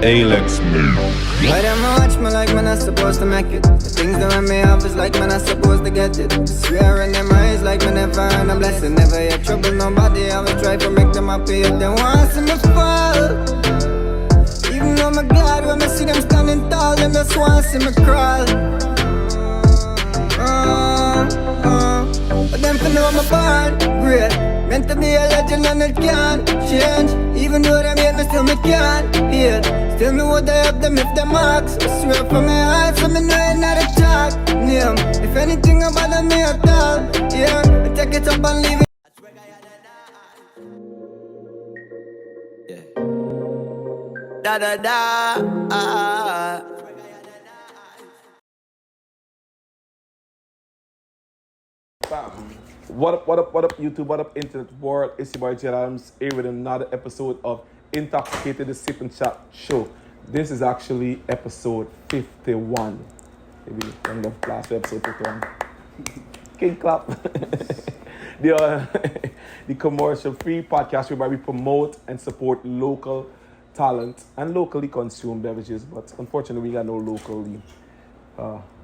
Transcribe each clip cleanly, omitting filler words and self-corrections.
Alex me. Why them watch me like man I supposed to make it? The things that make me off is like man I supposed to get it. Swear in them eyes like me never earn a blessing. Never yet trouble nobody, I will try to make them happy. If they want to see me fall, even though I'm glad when I see them standing tall, them just want to see me crawl. But them for know I'm born great, meant to be a legend and it can't change. Even though them hate me, still me can't hate. Still me would I help them if them ask. I swear from my heart, so me know it's not a chat name. If anything about me at all, yeah, I take it up and leave it. Yeah. Da da da. What up, YouTube, what up, internet world? It's your boy Jay Adams here with another episode of Intoxicated, the Sip and Chat show. This is actually episode 51. Maybe one of the last episode 51. King clap. The commercial-free podcast whereby we promote and support local talent and locally consumed beverages, but unfortunately we got no locally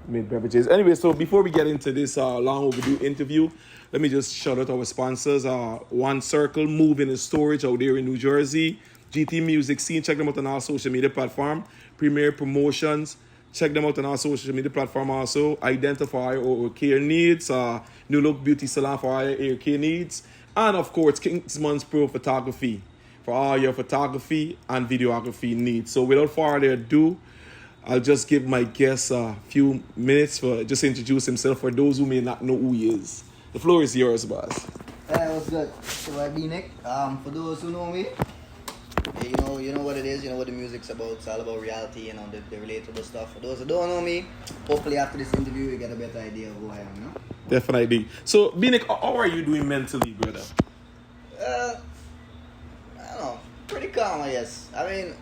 made beverages. Anyway, so before we get into this long overdue interview, let me just shout out our sponsors. One Circle Moving and Storage out there in New Jersey. GT Music Scene, check them out on our social media platform. Premier Promotions, check them out on our social media platform also. Identify our care needs. New Look Beauty Salon for our hair care needs. And of course, Kingsman's Pro Photography for all your photography and videography needs. So without further ado, I'll just give my guest a few minutes for just introduce himself for those who may not know who he is. The floor is yours, boss. Hey, what's good? So I'm BNICK. For those who know me, you know what it is. You know what the music's about. It's all about reality, the relatable stuff. For those who don't know me, hopefully after this interview you get a better idea of who I am. You know? Definitely. So BNICK, how are you doing mentally, brother? I don't know. Pretty calm, I guess. I mean,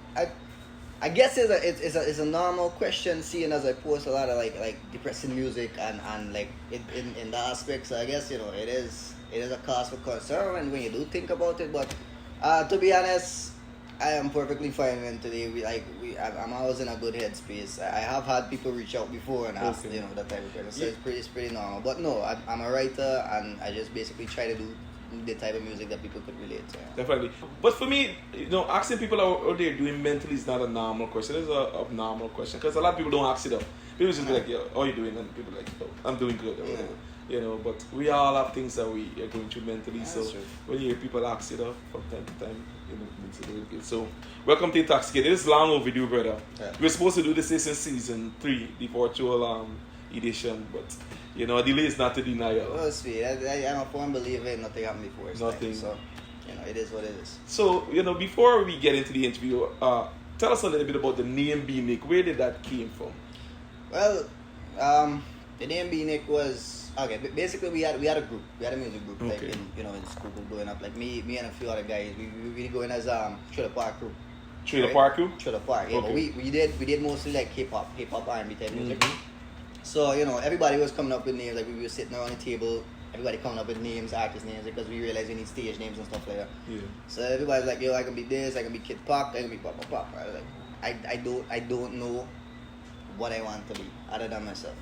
I guess it's a normal question, seeing as I post a lot of like depressing music and like in the aspects. So I guess it is a cause for concern when you do think about it. But to be honest, I am perfectly fine mentally. I'm always in a good headspace. I have had people reach out before and ask that type of question. So it's pretty normal. But no, I'm a writer and I just basically try to do the type of music that people could relate to. Definitely. But for me, asking people out there doing mentally is not a normal question. It's a abnormal question because a lot of people don't ask it up. People just be like, "Yo, how are you doing?" And people are like, "Oh, I'm doing good." But we all have things that we are going through mentally. So when you hear people ask it up from time to time, it's a little good. So welcome to Intoxicated. This is long overdue, brother. Yeah. We're supposed to do this in season 3, the virtual edition, but delay is not a denial. Oh, sweet. I'm a firm believer in nothing happened before. Nothing. So, it is what it is. So, before we get into the interview, tell us a little bit about the name BNICK. Where did that came from? Well, the name BNICK was okay. Basically, we had a group. We had a music group, like in school growing up. Like me and a few other guys. We going as Trailer Park Crew. Trailer Park Crew. Trailer Park. Yeah, okay. But we did mostly like hip hop R&B type music. So, everybody was coming up with names, like we were sitting around the table, everybody coming up with names, artist names, because we realized we need stage names and stuff like that. Yeah. So everybody's like, yo, I can be this, I can be Kid Pop, I can be Pop. I was like, I don't know what I want to be, other than myself.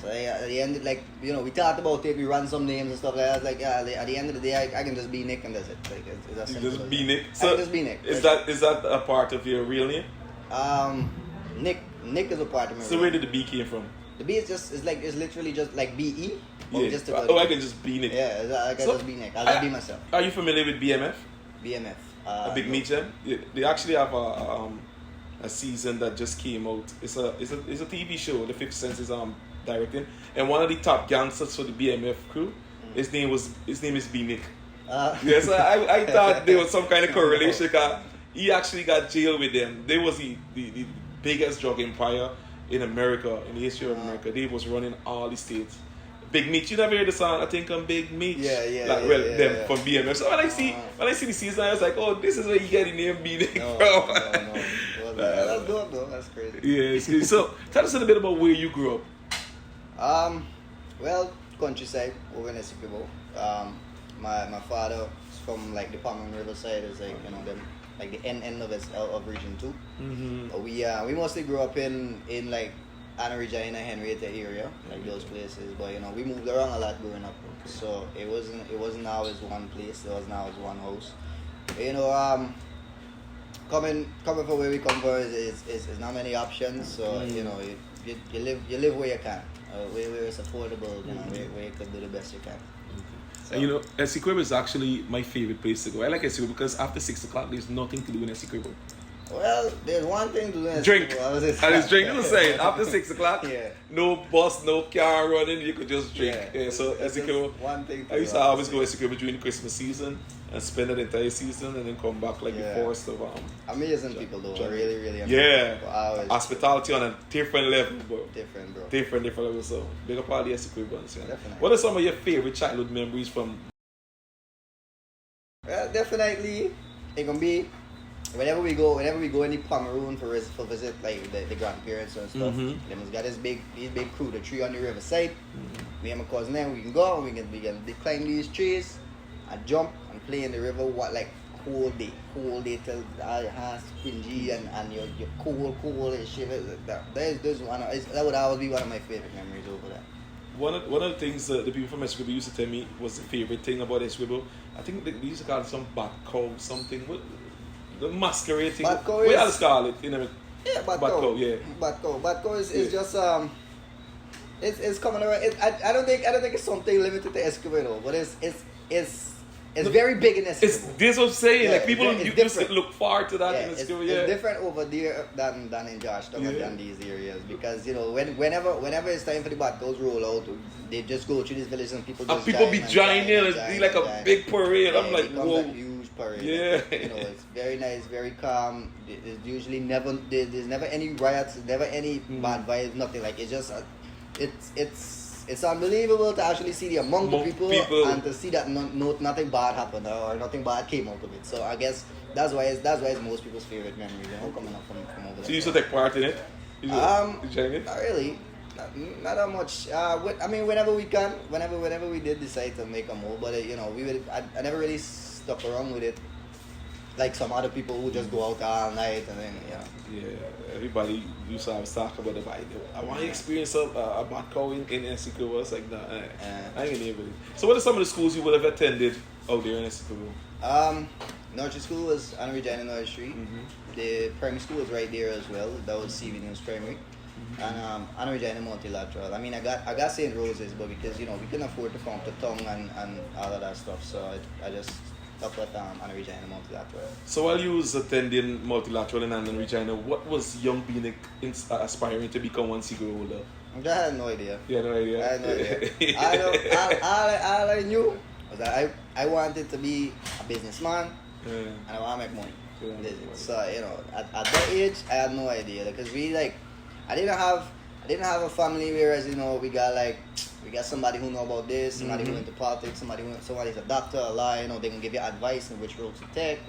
So at the end, we talked about it, we ran some names and stuff like that. I was like, at the end of the day, I can just be Nick and that's it. Like, it's that simple. Just be Nick? So, I can just be Nick. Is that a part of your real name? Nick is a part of my So where did the B came from? The B is literally just like BE. Yeah. I can just be Nick. Yeah, I can just be Nick. I'll just be myself. Are you familiar with BMF? BMF. A big meet jam? They actually have a season that just came out. It's a TV show. The 5th Sense is directing, and one of the top gangsters for the BMF crew, his name is BNICK. Yes, I thought there was some kind of correlation. He actually got jailed with them. They was the biggest drug empire in America, in the history of America. They was running all the states. Big Meat, you never heard the song? I think I'm Big Meat. Yeah. From BMF. So when I see the season, I was like, oh, this is where you get the name BNICK from. No. That's dope though. That's crazy. Yeah. So tell us a little bit about where you grew up. Well, countryside over in Essequibo. My father is from like the Palm Riverside. Is like them like the end of Region 2. But we mostly grew up in like Anna Regina, Henrietta area, like those places. But we moved around a lot growing up. So it wasn't always one place. It wasn't always one house. Coming from where we come from is not many options. So you live where you can, where it's affordable. Where you can do the best you can. So. And Essequibo is actually my favorite place to go. I like Essequibo because after 6 o'clock there's nothing to do in Essequibo. Well, there's one thing to do in drink. Essequibo. And it's drink. You know what I'm saying? After 6 o'clock, yeah. No bus, no car running, you could just drink. Yeah, so Essequibo. One thing. I used to always go Essequibo during the Christmas season and spend the entire season and then come back like the forest of amazing people though. Really, really amazing. Yeah. Hospitality on a different level, bro. Different, bro. Different level. So big up all the Essequibans. Yeah. Definitely. What are some of your favorite childhood memories from? Well, definitely it can be whenever we go in the Pomeroon for visit like the grandparents and stuff. Them got this big crew, the tree on the riverside. Me and my cousin then we can go, we can climb these trees and jump and play in the river like whole day till all your hands springy and you're cold and shit. That would always be one of my favorite memories over there. One of the things the people from Essequibo used to tell me was the favorite thing about Essequibo. I think they used to call it some bat cow something. The masquerade thing. Bat cow what else call it? Yeah, bat cow. Yeah. Bat cow is just it's coming around. I don't think it's something limited to Escobedo, but it's very big in Escobedo. This what I'm saying. Yeah, like people used to look forward to that in it's Escobedo. It's different over there than in Georgetown and these areas because whenever it's time for the bat cows roll out, they just go through these villages and people just be joining in. It's be like a big parade. I'm like, whoa. Huge parade. Yeah. It's very nice, very calm. There's usually never any riots, never any bad vibes, nothing. Like it's just it's unbelievable to actually see the amount of people and to see that nothing bad happened or nothing bad came out of it. So I guess that's why it's most people's favorite memory, coming up from over there. So you used to take part in it? You join it? Not really. Not that much. Whenever we can, whenever we did decide to make a move, but I never really stuck around with it. Like some other people who just go out all night and then Yeah, everybody used to always talk about the vibe. I want to experience a bat cow in Essequibo. I was like, nah, I ain't gonna able to. So what are some of the schools you would have attended out there in Essequibo? Nursery school was Anna Regina Nursery. The primary school was right there as well. That was CV News Primary. And Anna Regina Multilateral. I got St. Rose's, but because we couldn't afford to come to Tongue and all of that stuff, so I just stuck with Anna Regina Multilateral. So while you was attending Multilateral in Anna Regina, what was young BNICK aspiring to become once he grew older? I had no idea. You had no idea? I had no idea. All I knew was that I wanted to be a businessman and I want to make money. So at that age I had no idea because I didn't have a family whereas we got somebody who know about this, somebody who into politics, somebody's a doctor, a lawyer, they can give you advice on which road to take.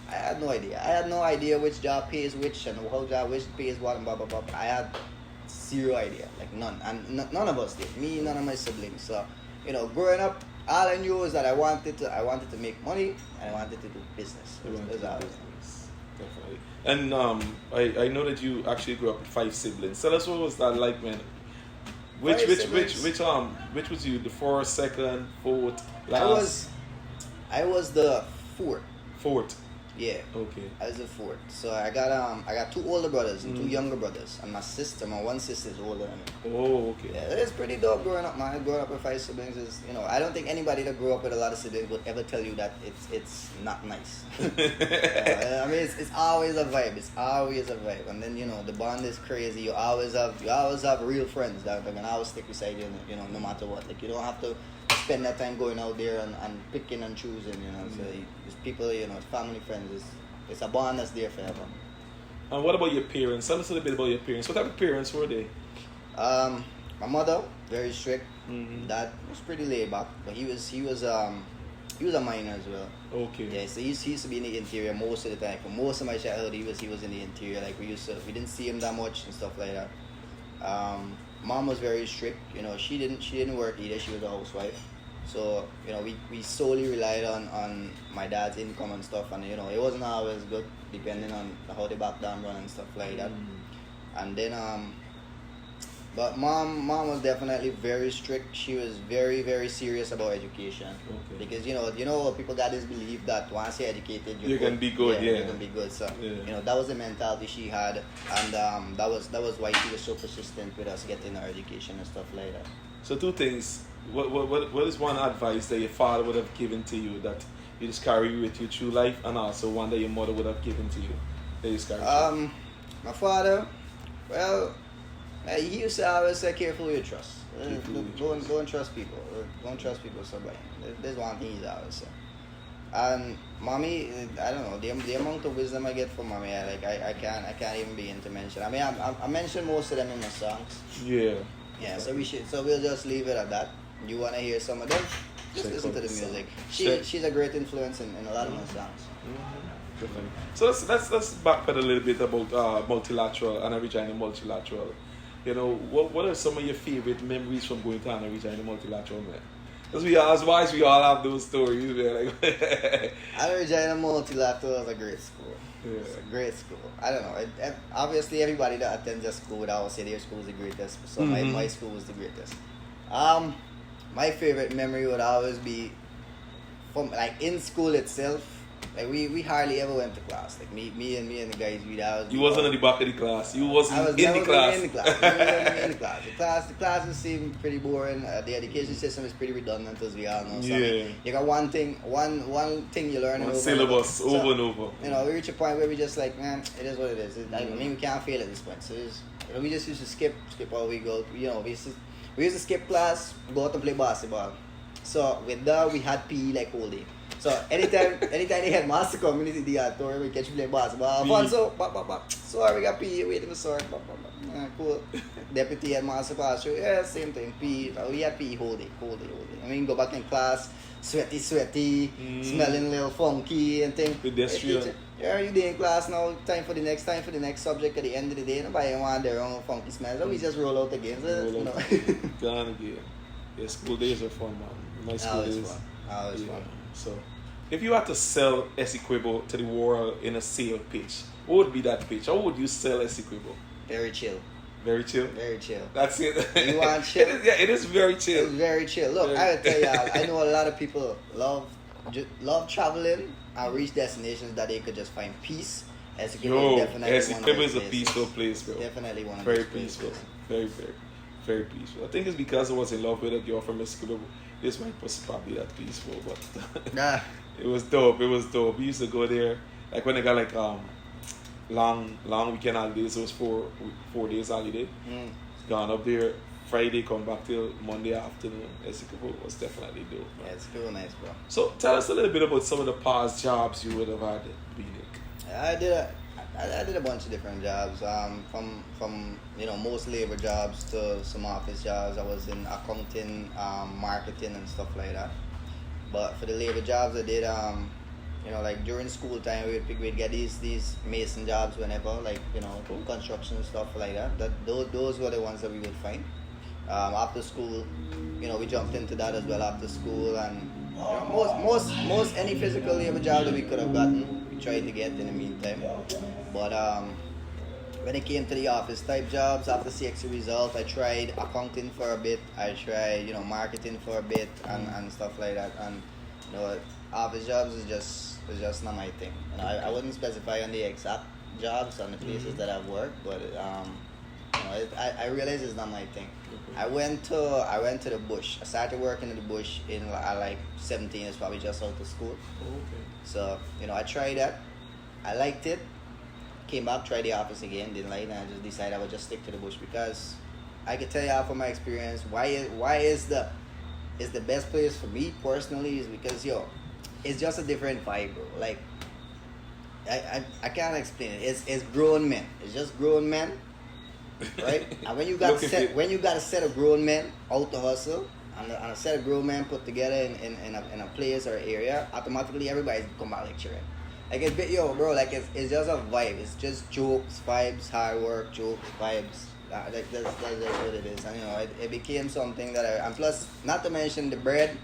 I had no idea. I had no idea which job pays which and which pays what and blah blah blah. I had zero idea, like none, and none of us did. Me, none of my siblings. So growing up, all I knew was that I wanted to make money and I wanted to do business. Definitely. And I know that you actually grew up with 5 siblings. Tell us what was that like, man? Which was you? The 4th, 2nd, 4th, last? I was the 4th. 4th. Yeah. Okay. I was the 4th. So I got 2 older brothers and 2 younger brothers, and my one sister is older than me. Oh, okay. Yeah, it's pretty dope growing up, man. Growing up with 5 siblings is, I don't think anybody that grew up with a lot of siblings would ever tell you that it's not nice. It's always a vibe. It's always a vibe, and then the bond is crazy. You always have real friends that are gonna always stick beside you, no matter what. Like you don't have to spend that time going out there and picking and choosing, So it's people, family, friends. It's a bond that's there forever. And what about your parents? Tell us a little bit about your parents. What type of parents were they? My mother, very strict. Dad was pretty laid back, but he was a miner as well. Okay. Yeah, so he used to be in the interior most of the time. For most of my childhood, he was in the interior. Like we didn't see him that much and stuff like that. Mom was very strict. She didn't work either. She was a housewife. So, we solely relied on my dad's income and stuff, and it wasn't always good depending on how the background run and stuff like that. And then but mom was definitely very strict. She was very, very serious about education. Okay. Because people got this belief that once you're educated you can be good. Yeah, you can be good. So yeah. that was the mentality she had, and that was why she was so persistent with us getting our education and stuff like that. So two things. What is one advice that your father would have given to you that you just carry with you through life, and also one that your mother would have given to you that you just carry? My father, well, he used to always say, "Careful who you trust. Don't trust people. Don't trust people so bad." There's one thing he always say. And mommy, I don't know the amount of wisdom I get from mommy. I can't even begin to mention. I mean, I mentioned most of them in my songs. Yeah. Yeah. So we'll just leave it at that. You wanna hear some of them? Just listen to the music. She's a great influence in a lot of my songs. Definitely. So let's backpedal a little bit about multilateral and Regina multilateral. What are some of your favorite memories from going to Anna Regina multilateral, man? Because as wise we all have those stories, man. Like Anna Regina multilateral is a great school. Yeah. It's a great school. I don't know. Obviously, everybody that attends a school would always say their school is the greatest. So my school was the greatest. My favorite memory would always be from in school itself. Like we hardly ever went to class. Like me and the guys, we'd always. You wasn't at the back of the class. You wasn't in the class. In the class. The classes seem pretty boring. The education system is pretty redundant, as we all know. So you got one thing you learn. One syllabus over and over. We reach a point where we just like, man, it is what it is. I mean, we can't fail at this point. So we just used to skip all we go. We used to skip class, go out and play basketball. So with that, we had PE like whole day. So anytime they had master community the auditorium, we catch play basketball. Alfonso, sorry, we got PE, waiting for sorry. Cool. Deputy and master pass through, yeah, same thing. PE, we had PE whole day. I mean, go back in class, sweaty, smelling a little funky and thing. Pedestrian. Yeah, you day in class now, time for the next subject at the end of the day. Nobody want their own funky smell, so we just roll out again. Gone again. Yeah, school days are fun, man. My school days. Always fun. So, if you had to sell Essequibo to the world in a sale pitch, what would be that pitch? How would you sell Essequibo? Very chill. Very chill? Very chill. That's it. You want chill? It is very chill. It's very chill. Look, I will tell y'all, I know a lot of people love traveling and reach destinations that they could just find peace. Essequibo is definitely Essequibo is a peaceful place, bro. Definitely one of very those peaceful. places. Very, very, very peaceful. I think it's because I was in love with a girl from Essequibo. This might probably that peaceful, but it was dope. We used to go there, like when they got like long weekend holidays. It was 4 days holiday. Gone up there Friday, come back till Monday afternoon. Essequibo was definitely dope. Man. Yeah, it's cool, nice, bro. So tell us a little bit about some of the past jobs you would have had at BNICK. I did a bunch of different jobs, from most labor jobs to some office jobs. I was in accounting, marketing and stuff like that. But for the labor jobs I did, like during school time we'd get these mason jobs whenever, like construction and stuff like that. Those were the ones that we would find. After school, we jumped into that as well after school, and most any physical labor job that we could have gotten, we tried to get in the meantime. But when it came to the office type jobs, after CXC result, I tried accounting for a bit. I tried, marketing for a bit and stuff like that. And office jobs is just not my thing. I wouldn't specify on the exact jobs and the places that I've worked, but I realize it's not my thing. I went to the bush. I started working in the bush at like 17. It's probably just out of school. Okay. So I tried that. I liked it. Came back, tried the office again, didn't like it, and I just decided I would just stick to the bush, because I can tell you from my experience why is the best place for me personally is because it's just a different vibe, bro. Like I can't explain it. It's grown men. It's just grown men, right? And when you got a set of grown men out to hustle, and a set of grown men put together in a place or area, automatically everybody's come back lecturing. Like it's bro. Like it's just a vibe. It's just jokes, vibes, hard work, jokes, vibes. That's what it is. And it became something that and plus, not to mention the bread.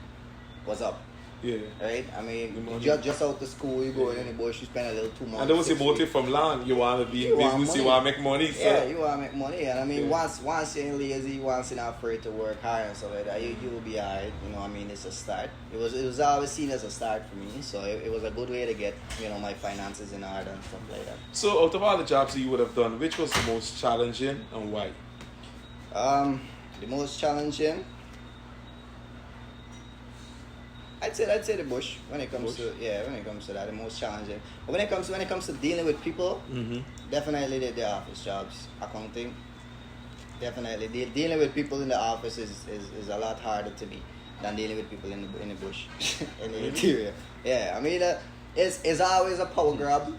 was up. Yeah. Right? I mean, The money. just out to school, you go in the bush, you spend a little 2 months. And there was a 6 motive weeks. from land. You want to be in You want business, you money. want to make money. So. Yeah, you want to make money. And I mean, Yeah. once you're lazy, once you're not afraid to work hard and stuff like that, you will be alright. You know, I mean, it's a start. It was always seen as a start for me. So it was a good way to get, you know, my finances in order and stuff like that. So out of all the jobs that you would have done, which was the most challenging and why? The most challenging, I'd say the bush when it comes to that, the most challenging. But when it comes to dealing with people, definitely the office jobs, accounting. Definitely dealing with people in the office is a lot harder to me than dealing with people in the bush, in the interior. Yeah, I mean it's always a power grab.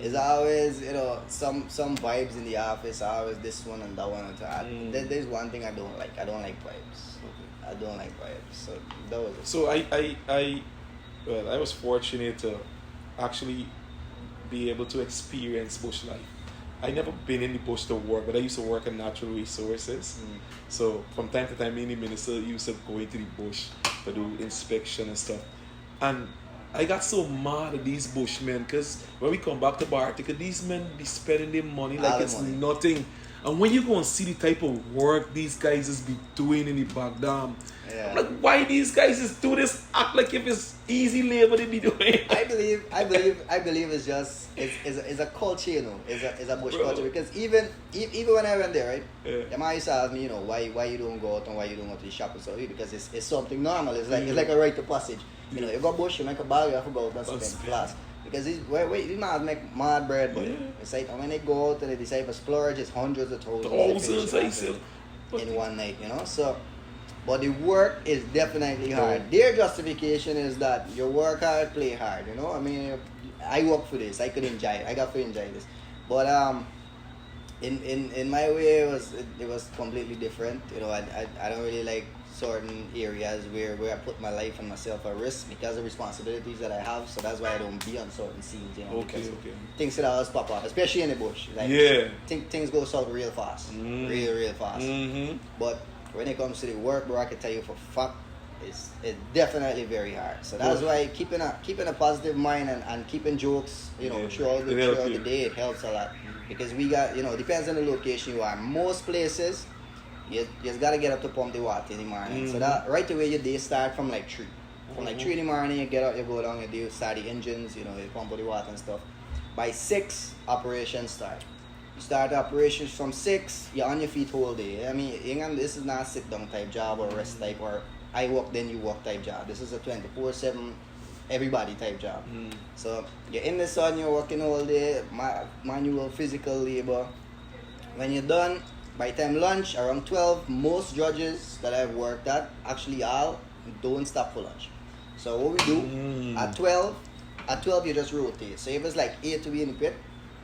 It's always, you know, some vibes in the office. Always this one and that one to add. There's one thing I don't like. I don't like vibes. I don't like vibes. So that was it. So I was fortunate to actually be able to experience bush life. I never been in the bush to work, but I used to work in natural resources. So from time to time, me and the minister used to go into the bush to do inspection and stuff. And I got so mad at these bushmen because when we come back to Bartica, these men be spending their money like it's nothing. And when you go and see the type of work these guys is be doing in the back dam, I'm like, why these guys just do this? Act like if it's easy labor they be doing. I believe it's just it's a culture, you know. It's a bush culture because even when I went there, right? The man used to ask me, you know, why you don't go out and why you don't go to the shop and stuff, because it's something normal. It's like a rite of passage. You know, you go bush, you make a bag, you have to go out and spend class. Because these man make mad bread, but it's like when they go out and they decide to splurge, it's hundreds of thousands in one night, you know. So, but the work is definitely hard. Their justification is that you work hard, play hard, you know. I mean, I work for this. I could enjoy it. I got to enjoy this. But in my way, it was completely different. You know, I don't really like certain areas where I put my life and myself at risk because of responsibilities that I have. So that's why I don't be on certain scenes, you know. Okay. Things that always pop up, especially in the bush. Like, things go south real fast, real fast. But when it comes to the work, bro, I can tell you for fact, it's definitely very hard. So that's why keeping a positive mind and keeping jokes, you know, throughout the day, it helps a lot. Because we got, you know, depends on the location you are. Most places, you just gotta get up to pump the water in the morning. So that right away your day start from like 3. From like 3 in the morning, you get up, you go down, you do start the engines, you know, you pump the water and stuff. By 6, operations start. You start the operations from 6, you're on your feet whole day. I mean, this is not a sit down type job or rest type or I work then you work type job. This is a 24/7 everybody type job. So you're in the sun, you're working all day, manual, physical labor. When you're done, by the time lunch, around 12, most judges that I've worked at, actually all, don't stop for lunch. So what we do, at 12 you just rotate. So if it's like 8 to be in the pit,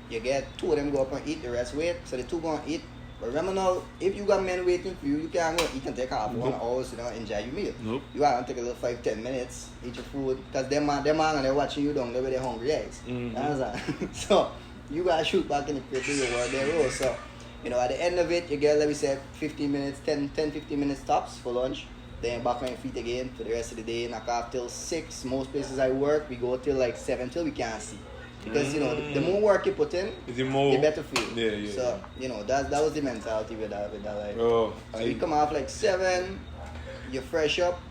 you get 2 of them go up and eat, the rest wait. So the 2 go and eat. But remember now, if you got men waiting for you, you can't go eat and take off 1 hour, you know, enjoy your meal. You want to take a little 5-10 minutes, eat your food, because them man and they're watching you down there with their hungry eyes. You understand? So you gotta shoot back in the pit to your work there roll. So, you know, at the end of it, you get, let me say, 15 minutes, 10-15 minutes tops for lunch. Then you're back on your feet again for the rest of the day. Knock off till 6. Most places I work, we go till like 7 till we can't see. Because, you know, the more work you put in, the better feel. Yeah. So, you know, that was the mentality with that life. Oh, so you come off like 7, you fresh up,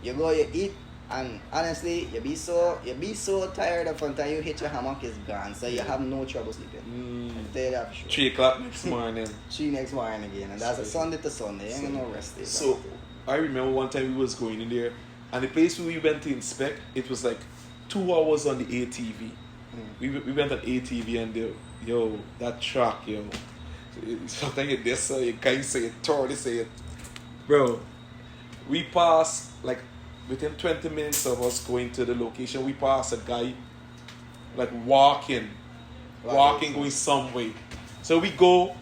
you go, you eat, and honestly, you be so tired of until you hit your hammock is gone. So you have no trouble sleeping. I tell you that for sure. 3 o'clock next morning. 3 next morning again, and that's a Sunday to Sunday. Ain't no rest day. So I remember one time we was going in there, and the place where we went to inspect, it was like 2 hours on the ATV. We went on ATV and that truck, sometimes you this, you guys say it, Tor, say it. Bro, we passed, like, within 20 minutes of us going to the location, we passed a guy, like, walking, going some way. So we go,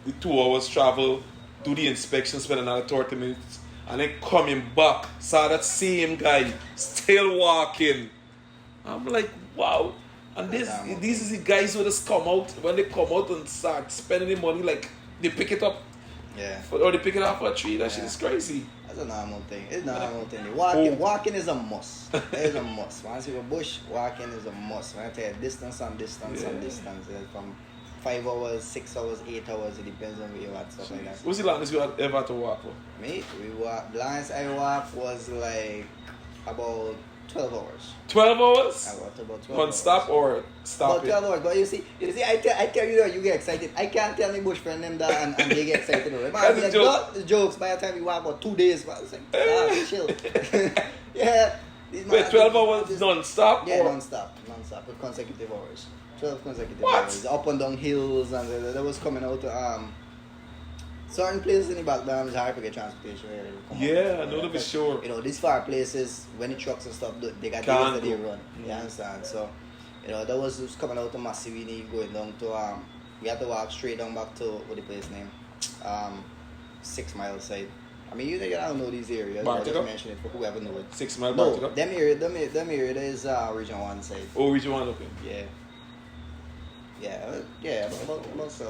the 2 hours travel, do the inspection, spend another 30 minutes, and then coming back, saw that same guy still walking. I'm like, wow. And these is the guys who just come out, when they come out and start spending the money, like, they pick it up Yeah. Or they pick it up for a tree. That shit is crazy. That's a normal thing. It's a normal thing. Walking is a must. It is a must. Once you go bush, walking is a must. When I tell you distance on distance on distance, from 5 hours, 6 hours, 8 hours, it depends on where you at, stuff like that. What's the longest you ever had to walk for? Me, the longest I walked was like about 12 hours. 12 hours? I walked about 12 On hours. stop or stop About 12 hours. But you see, I tell you that you get excited. I can't tell my bush friend them that and they get excited. That's a joke. The jokes. By the time we walk about 2 days, I was like, chill. Yeah. Wait, 12 hours non-stop? Yeah, or? non-stop with consecutive hours. 12 consecutive What? hours. Up and down hills, and that was coming out to certain places in the back dam is hard to get transportation. Yeah, I know to be sure. You know, these far places, when the trucks and stuff, they got days that they run. You understand? So, you know, that was coming out to Massivini, going down to we had to walk straight down back to what the place name, 6 Mile side. I mean, you don't know these areas. I just mention it for whoever knows it. 6 Mile No, Bartico? them area is Region 1 side. Oh, Region 1, okay. Yeah, about 12 hours.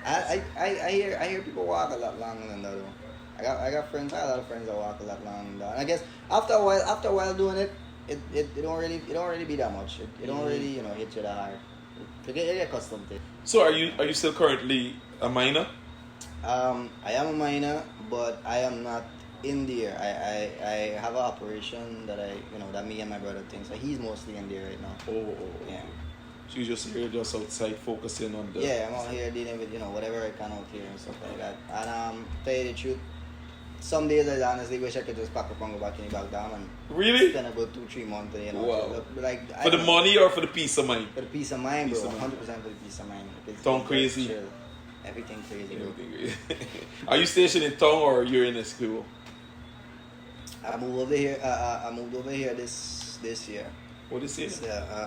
I hear people walk a lot longer than that. I got friends. I have a lot of friends that walk a lot longer than that. And I guess after a while doing it, it don't really be that much. It don't really hit you that hard. You get accustomed to it. So are you still currently a minor? I am a minor, but I am not in there. I have an operation that that me and my brother think. So he's mostly in there right now. Oh. Yeah. So you just here just outside focusing on the... Yeah, I'm out here dealing with, whatever I can out here and stuff like that. And tell you the truth, some days I honestly wish I could just pack up and go back in the back down and Really? spend about 2-3 months, Wow. Like, For the money or for the peace of mind? For the peace of mind, bro. Peace of mind. 100% for the peace of mind. Town crazy. Chill. Everything crazy, bro. Are you stationed in town or you're in a school? I moved over here. I moved over here this year. What is it?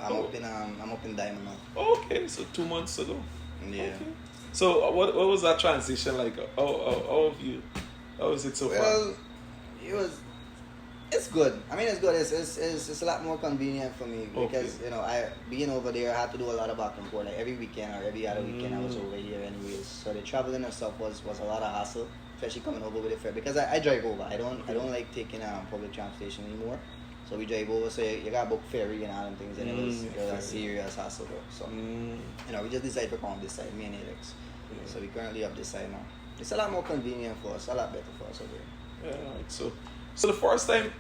I'm up in Diamond now. Okay, so 2 months ago. Yeah. Okay. So what was that transition like? How was it so far? Well, it's good. I mean, it's good. It's a lot more convenient for me because I being over there, I had to do a lot of back and forth. Like every weekend or every other weekend, I was over here anyways. So the traveling and stuff was a lot of hassle, especially coming over with the fare because I drive over. I don't like taking public transportation anymore. So we drive over. So you got to book ferry and all them things, and it was a serious hassle, bro. So we just decided to come on this side, me and Alex. So we currently up this side now. It's a lot more convenient for us, a lot better for us over here. Yeah, right. So the first time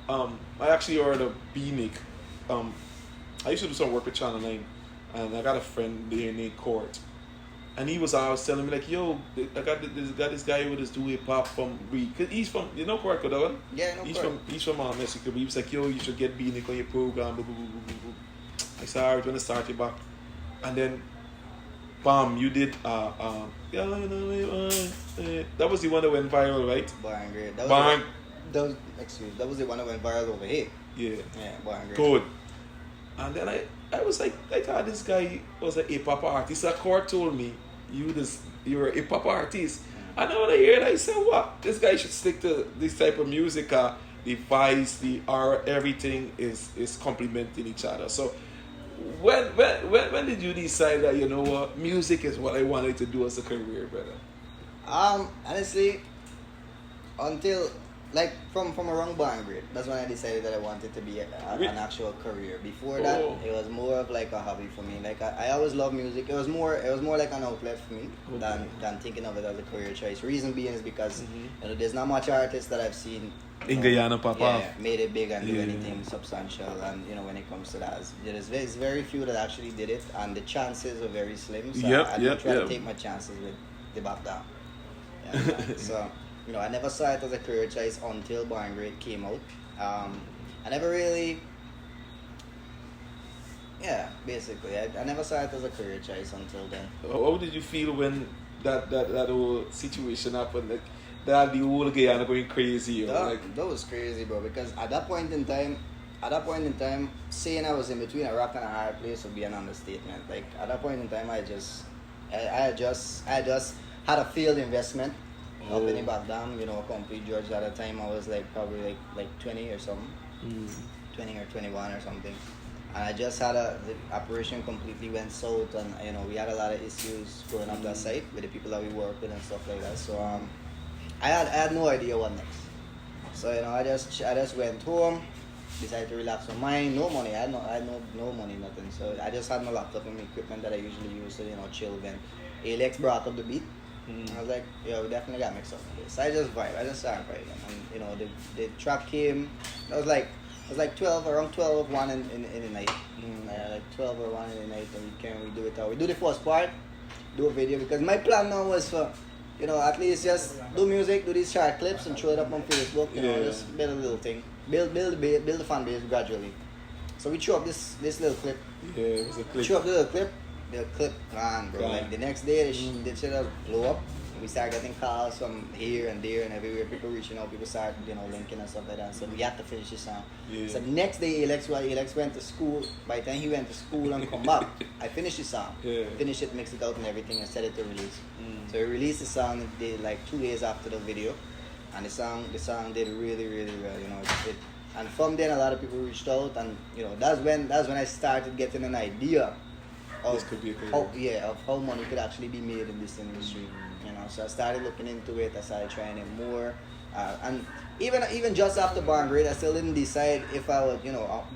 I actually heard of BNICK, I used to do some work with Channel 9, and I got a friend there named Court, and he was always telling me like, yo, I got this guy who just do hip hop from cause he's from, Court, Kodawan? Yeah, I know Court. He's from Mexico, but he was like, yo, you should get BNICK on your program, blah, blah, blah, blah, blah. I said, alright, when I start you back, and then bam, you did that was the one that went viral, right? Bar and Great. That was the one that went viral over here. Yeah. Yeah, Bar and Great. Good. And then I was like, I thought this guy was a hip hop artist. A Court told me you're a hip hop artist. And when I heard it, I said, what? This guy should stick to this type of music. The voice, the R, everything is complementing each other. So when did you decide that, what, music is what I wanted to do as a career, brother? Honestly, until like from around Bar and Great, that's when I decided that I wanted to be an actual career. Before that, it was more of like a hobby for me. Like I always loved music. It was more like an outlet for me than thinking of it as a career choice. Reason being is because there's not much artists that I've seen in Guyana pop off. Made it big and do anything substantial. And when it comes to that, there's very few that actually did it, and the chances are very slim. So I try to take my chances with the back down. Yeah, so I never saw it as a career choice until Bar and Great came out. I never really, basically, I never saw it as a career choice until then. How did you feel when that whole situation happened? Like that the whole Guyana going crazy? That was crazy, bro. Because at that point in time, saying I was in between a rock and a hard place would be an understatement. Like at that point in time, I just had a failed investment. Up in the back dam, complete George. At the time, I was like probably like 20 or something, 20 or 21 or something. And I just had the operation completely went south, and you know we had a lot of issues going up that site with the people that we work with and stuff like that. So I had no idea what next. So you know I just went home, decided to relax my mind. No money, I had no money, nothing. So I just had my laptop and my equipment that I usually use to chill. Then Alex brought up the beat. I was like, yo, we definitely gotta make something of this. So I just started vibing, and the track came. I was like 12, around 12, 1 in the night. Like 12 or 1 in the night, and we do it. We do the first part, do a video, because my plan now was for, at least just do music, do these short clips, and throw it up on Facebook. Just build a little thing, build the fan base gradually. So we threw up this little clip. Yeah, it was a clip. Threw up the little clip. The clip gone, bro. Like the next day, the shit just blew up. We started getting calls from here and there and everywhere. People reaching out, people started, linking and stuff like that. So we had to finish this song. Yeah. So the next day, Alex went to school. By the time he went to school and come back, I finished the song. Yeah. Finished it, mixed it out and everything, and set it to release. So we released the song like 2 days after the video, and the song did really, really well. And from then, a lot of people reached out, and that's when I started getting an idea of this could be a thing. Of how money could actually be made in this industry. So I started looking into it. I started trying it more, and even just after Born Great, I still didn't decide if I would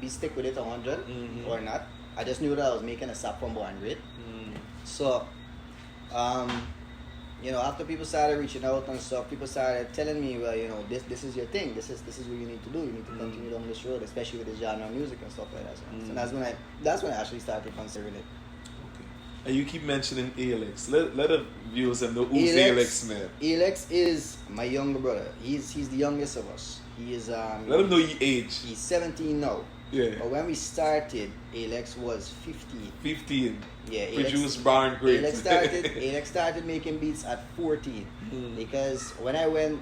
be stick with it 100 or not. I just knew that I was making a sap from Born Great. So after people started reaching out and stuff, people started telling me, well, this is your thing. This is what you need to do. You need to continue down this road, especially with the genre of music and stuff like that. So that's when I actually started considering it. And you keep mentioning Alex. Let the viewers know who's Alex, man. Alex is my younger brother. He's the youngest of us. He is let him know your age. He's 17 now. Yeah. But when we started, Alex was 15. 15. Yeah. Produced Born Great. Alex started making beats at 14. Because when I went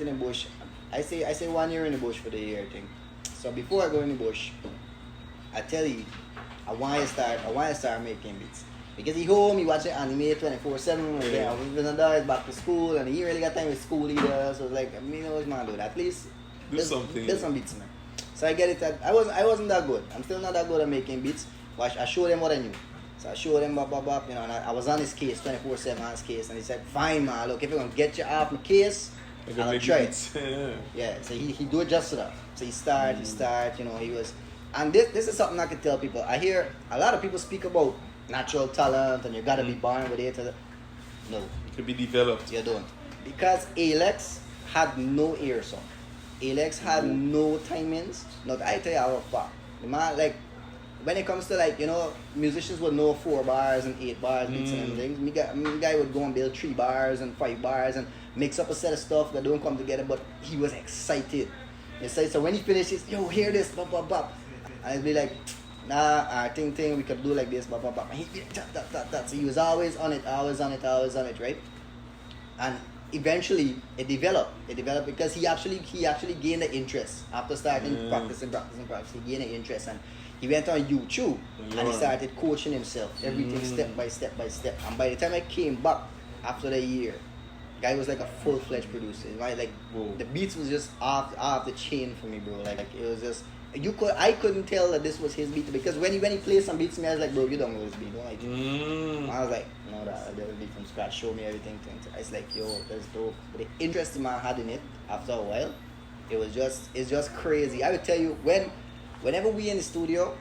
in the bush, I say 1 year in the bush for the year thing. So before I go in the bush, I tell you, I want to start making beats. Because he home, he watching anime 24/7. Yeah. When the dad is back to school, and he really got time with school either. So it's like, what's man do? At least build some beats, man. So I get it. I wasn't that good. I'm still not that good at making beats. But I showed him what I knew. So I showed him, and I was on his case 24/7 on his case, and he said, "Fine, man. Look, if you're gonna get you off my case, I'll try it." Yeah. So he do it just to that. So he start. He was, and this is something I can tell people. I hear a lot of people speak about natural talent and you gotta be born with it. No. It could be developed. You don't. Because Alex had no ear song. Alex had no timings. Not I tell you how far. The man, like, when it comes to musicians would know 4 bars and 8 bars, beats and things. Me guy would go and build 3 bars and 5 bars and mix up a set of stuff that don't come together, but he was excited. So when he finishes, yo, hear this, bop, bop, bop. And I'd be like, nah, thing, we could do like this, blah, blah, blah. And that. So he was always on it, right? And eventually, it developed because he actually gained the interest after starting practicing. He gained the interest, and he went on YouTube and he started coaching himself, everything step by step. And by the time I came back after the year, guy was like a full-fledged producer. Right? Like the beats was just off the chain for me, bro. Like it was just. I couldn't tell that this was his beat because when he played some beats to me, I was like, bro, you don't know this beat, don't like it. I was like, no, that I did a beat from scratch, show me everything. It's like, yo, that's dope. But the interest the man had in it after a while, it's just crazy. I would tell you whenever we in the studio,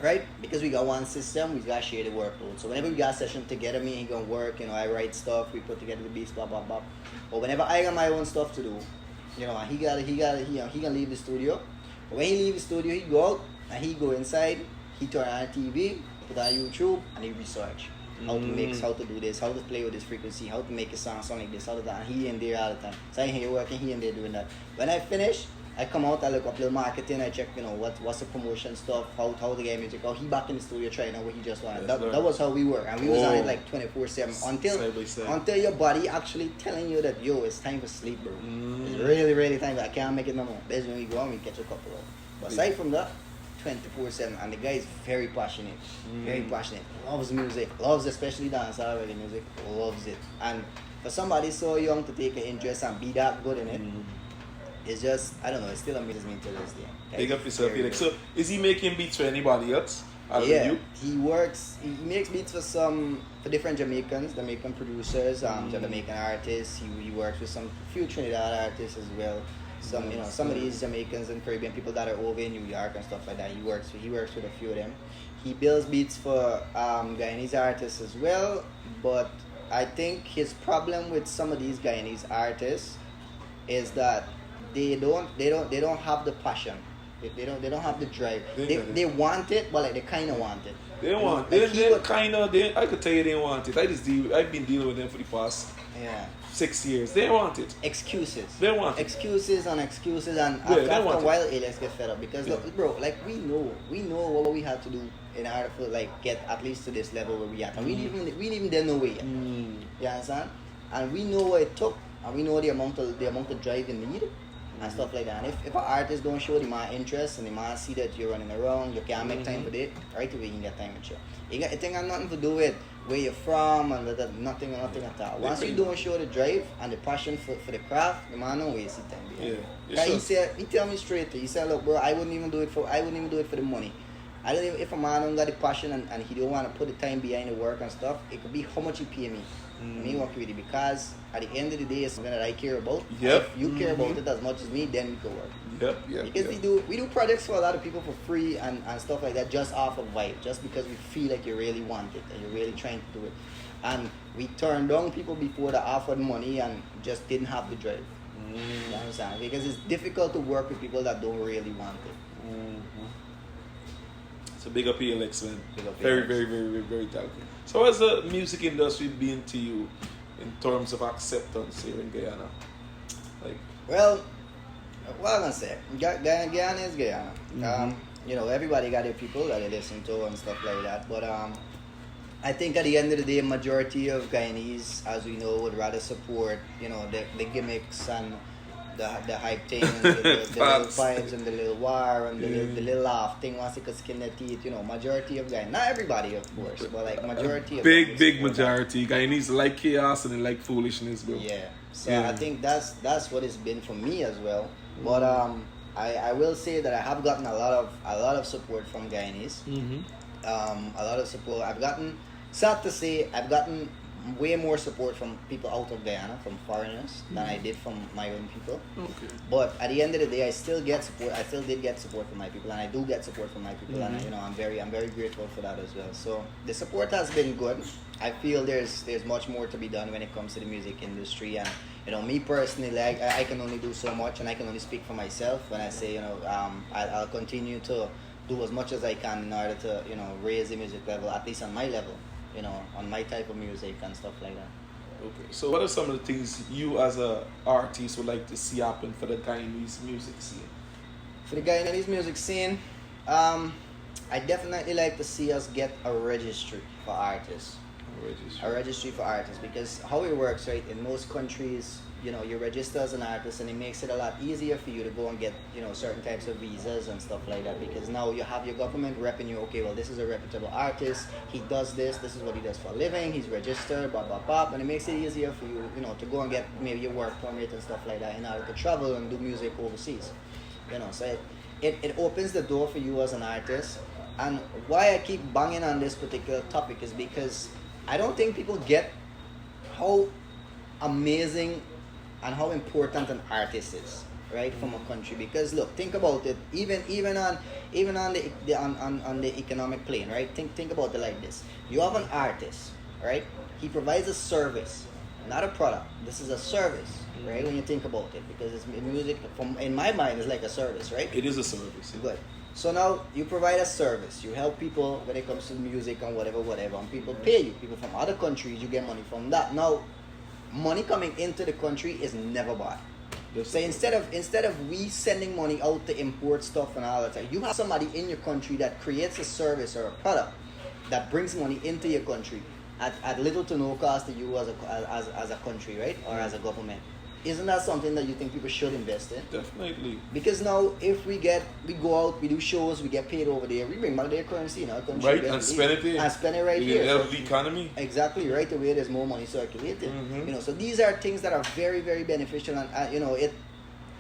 right? Because we got one system, we gotta share the workload. So whenever we got a session together, me and he gonna work, I write stuff, we put together the beats, blah blah blah. But whenever I got my own stuff to do, and he can leave the studio. When he leave the studio, he go out and he go inside, he turn on TV, put on YouTube, and he research how to mix, how to do this, how to play with this frequency, how to make a sound like this, how to that. And he in there all the time. So I here working, he in there doing that. When I finish, I come out, I look up little marketing, I check, what's the promotion stuff, how to get music. He back in the studio trying out what he just wanted. That was how we were. And we was on it like 24/7 until your body actually telling you that, yo, it's time to sleep, bro. It's really, really time. I can't make it no more. That's when we go on, we catch a couple of. But aside from that, 24/7, and the guy is very passionate. Loves music, loves especially dancehall music, loves it. And for somebody so young to take an interest and be that good in it, it's just, I don't know, it still amazes me to this day. Big up yourself, Very Felix. good. So, is he making beats for anybody else? Other than Yeah, you? he makes beats for different Jamaicans, Jamaican producers, Jamaican artists. He works with some few Trinidad artists as well. Some of these Jamaicans and Caribbean people that are over in New York and stuff like that. He works with a few of them. He builds beats for Guyanese artists as well. But I think his problem with some of these Guyanese artists is that they don't have the passion. They don't have the drive. They want it, but like they kind of want it. They want. Like They kind of. I could tell you they want it. I've been dealing with them for the past 6 years. They want it. Excuses. They want it. Excuses and excuses, and Yeah, after they a want while, aliens get fed up because look, bro, like we know what we had to do in order to like get at least to this level where we at, and we didn't even there no way yet. You understand? And we know what it took, and we know the amount of drive you need. And stuff like that. And if an artist don't show the man interest and the man see that you're running around, you can't make time for it, right away you can get time with you. It ain't got nothing to do with where you're from and nothing at all. Once you don't show the drive and the passion for the craft, the man don't waste his time behind it. He tell me straight, he said, look bro, I wouldn't even do it for the money. I don't even, if a man don't got the passion and he don't want to put the time behind the work and stuff, it could be how much he pay me. Me work with it because at the end of the day it's something that I care about. Yep. If you care about it as much as me, then we can work. Yep. Because we do projects for a lot of people for free and stuff like that just off of vibe, just because we feel like you really want it and you're really trying to do it. And we turned down people before that offered money and just didn't have the drive. You understand? Because it's difficult to work with people that don't really want it. So big up ELX, man. Big up Very, ELX. very, very, very, very talented. So has the music industry been to you in terms of acceptance here in Guyana? Like, Well, what I'm gonna say, Guyana is Guyana. Everybody got their people that they listen to and stuff like that. But I think at the end of the day, majority of Guyanese, as we know, would rather support, the gimmicks and the hype thing, and the little vibes and the little war and the little laugh thing once they could skin their teeth. Majority of Guyanese, not everybody of course, but like majority of big Guyanese majority. Guyanese like chaos and they like foolishness, bro. Yeah. So I think that's what it's been for me as well. But I will say that I have gotten a lot of support from Guyanese. A lot of support. Sad to say, I've gotten way more support from people out of Guyana, from foreigners, than I did from my own people. Okay. But at the end of the day, I still get support. I still did get support from my people, and I do get support from my people, and I'm very grateful for that as well. So the support has been good. I feel there's much more to be done when it comes to the music industry, and me personally, like I can only do so much, and I can only speak for myself when I say I'll continue to do as much as I can in order to raise the music level, at least on my level. On my type of music and stuff like that. Okay. So what are some of the things you as a artist would like to see happen for the Guyanese music scene? For the Guyanese music scene, I definitely like to see us get a registry for artists. A registry for artists, because how it works, right? In most countries, you register as an artist, and it makes it a lot easier for you to go and get, certain types of visas and stuff like that. Because now you have your government repping you. Okay, well, this is a reputable artist. He does this. This is what he does for a living. He's registered. Blah blah blah. And it makes it easier for you, to go and get maybe your work permit and stuff like that in order to travel and do music overseas. So it opens the door for you as an artist. And why I keep banging on this particular topic is because I don't think people get how amazing and how important an artist is, right, from a country. Because look, think about it. Even on the economic plane, right? Think about it like this. You have an artist, right? He provides a service, not a product. This is a service, right? When you think about it, because it's music. In my mind, it's like a service, right? It is a service. Good. So now you provide a service. You help people when it comes to music and whatever, and people pay you. People from other countries, you get money from that. Now, money coming into the country is never bad. So instead of we sending money out to import stuff and all that, you have somebody in your country that creates a service or a product that brings money into your country at little to no cost to you as a country, right, or as a government. Isn't that something that you think people should invest in? Definitely. Because now, if we go out, we do shows, we get paid over there, we bring back their currency in our country. Right, and spend it here. And spend it right you here. help the economy. Exactly, right away there's more money circulating. So these are things that are very, very beneficial, and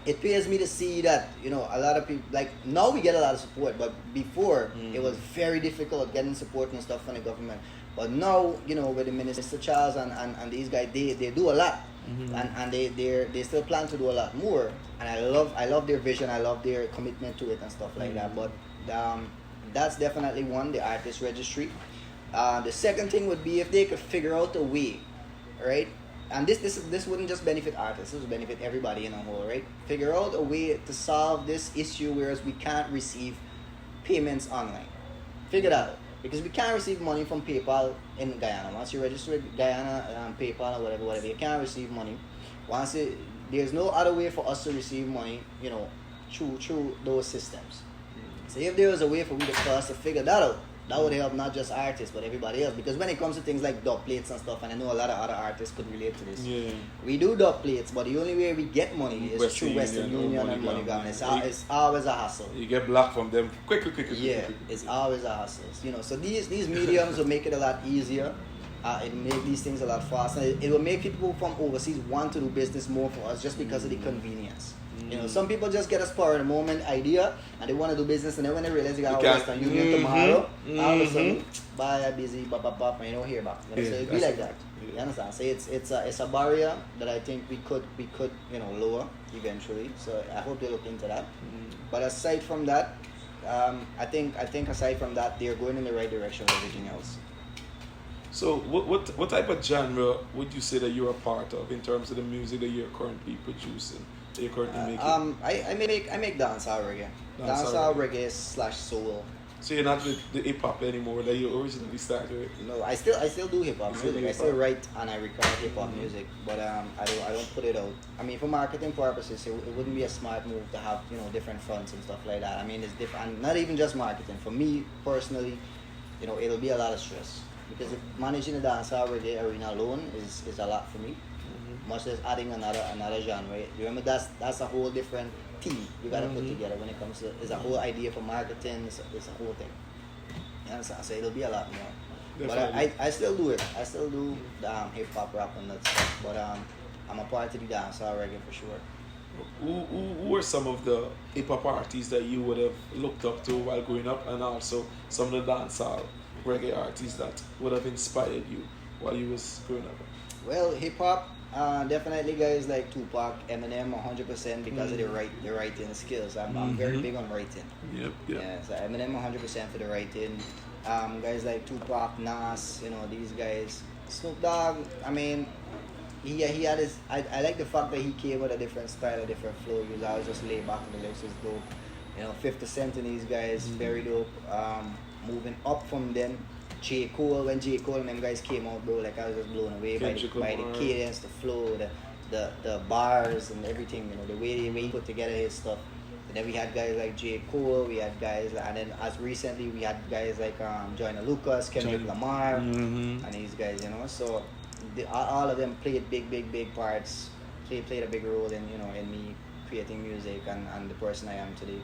it pains me to see that, you know, a lot of people, like, now we get a lot of support, but before it was very difficult getting support and stuff from the government. But now, you know, with the Minister Charles and these guys, they do a lot, and they still plan to do a lot more. And I love their vision, I love their commitment to it and stuff like that. But that's definitely one, the artist registry. The second thing would be if they could figure out a way, right? And this wouldn't just benefit artists, this would benefit everybody in a whole, right? Figure out a way to solve this issue, whereas we can't receive payments online. Figure that out. Because we can't receive money from PayPal in Guyana. Once you register with Guyana, PayPal or whatever, you can't receive money. There's no other way for us to receive money, you know, through those systems. So if there was a way for us to figure that out, that would help not just artists but everybody else. Because when it comes to things like dub plates and stuff, and I know a lot of other artists could relate to this. Yeah. We do dub plates, but the only way we get money is through Western Union and MoneyGram. It's always a hassle. You get blocked from them quickly. Yeah, it's always a hassle. You know, so these mediums will make it a lot easier. It will make these things a lot faster. It will make people from overseas want to do business more for us just because of the convenience. You know, some people just get a spur of the moment idea and they want to do business, and then when they realize they got Western Union tomorrow, all of a sudden, bye, busy, and you don't hear back. You know, so it'd be like that. You understand? So it's a barrier that I think we could you know, lower eventually. So I hope they look into that. But aside from that, I think aside from that, they're going in the right direction with everything else. So what type of genre would you say that you're a part of in terms of the music that you're currently producing? That you're currently making? I make dancehall reggae. Dancehall reggae / soul. So you're not with the hip hop anymore that you originally started with? No, I still do hip hop music. I still write and I record hip hop music, but I don't put it out. I mean, for marketing purposes, it wouldn't be a smart move to have, you know, different fronts and stuff like that. I mean, it's different, and not even just marketing. For me personally, you know, it'll be a lot of stress. Because managing the dancehall reggae arena alone is a lot for me. Much as adding another genre. You remember that's a whole different team you gotta put together when it comes to, it's a whole idea for marketing, it's a whole thing. You understand? So it'll be a lot more. Definitely. But I still do it. I still do hip hop, rap and that stuff. But I'm a part of the dancehall reggae for sure. Who were some of the hip hop artists that you would have looked up to while growing up, and also some of the dancehall reggae artists that would have inspired you while you was growing up? Well, hip hop, definitely guys like Tupac, Eminem, 100% because of the writing skills. I'm very big on writing. Yep. Yeah, so Eminem 100% for the writing. Guys like Tupac, Nas, you know, these guys. Snoop Dogg, I mean, he had his. I like the fact that he came with a different style, a different flow. He was always just laid back and the lyrics was dope. You know, 50 Cent and these guys, very dope. Moving up from them, J. Cole, when J. Cole and them guys came out, bro, like I was just blown away by the cadence, the flow, the bars and everything, you know, the way he put together his stuff. And then we had guys like J. Cole, we had guys, and then as recently we had guys like Joyner Lucas, Kendrick Lamar, and these guys, you know. So all of them played big parts. They played a big role in, you know, in me creating music and the person I am today.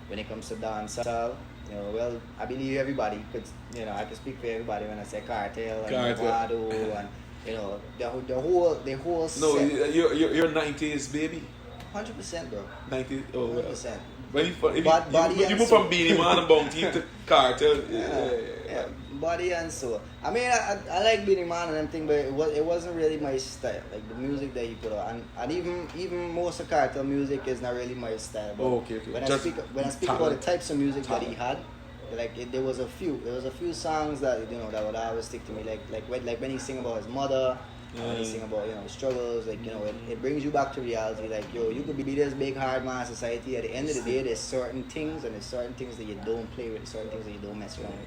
When it comes to dancehall, you know, well, I believe everybody could, you know, I can speak for everybody when I say Cartel and Wado and, you know, the whole set. No, you're 90s baby. 100%, bro. 90s, oh, 100%. When you move from Beanie Man and Bounty to Cartel, yeah, body and soul. I mean, I like Beanie Man and everything, but it wasn't really my style. Like the music that he put on, and even most of Cartel music is not really my style. But okay. When I speak about the types of music that he had, like there was a few songs that, you know, that would always stick to me. Like when he sing about his mother. When he sing about, you know, struggles, like, you know, it brings you back to reality. Like, yo, you could be this big hard man society. At the end of the day, there's certain things, and there's certain things that you don't play with, certain things that you don't mess around with.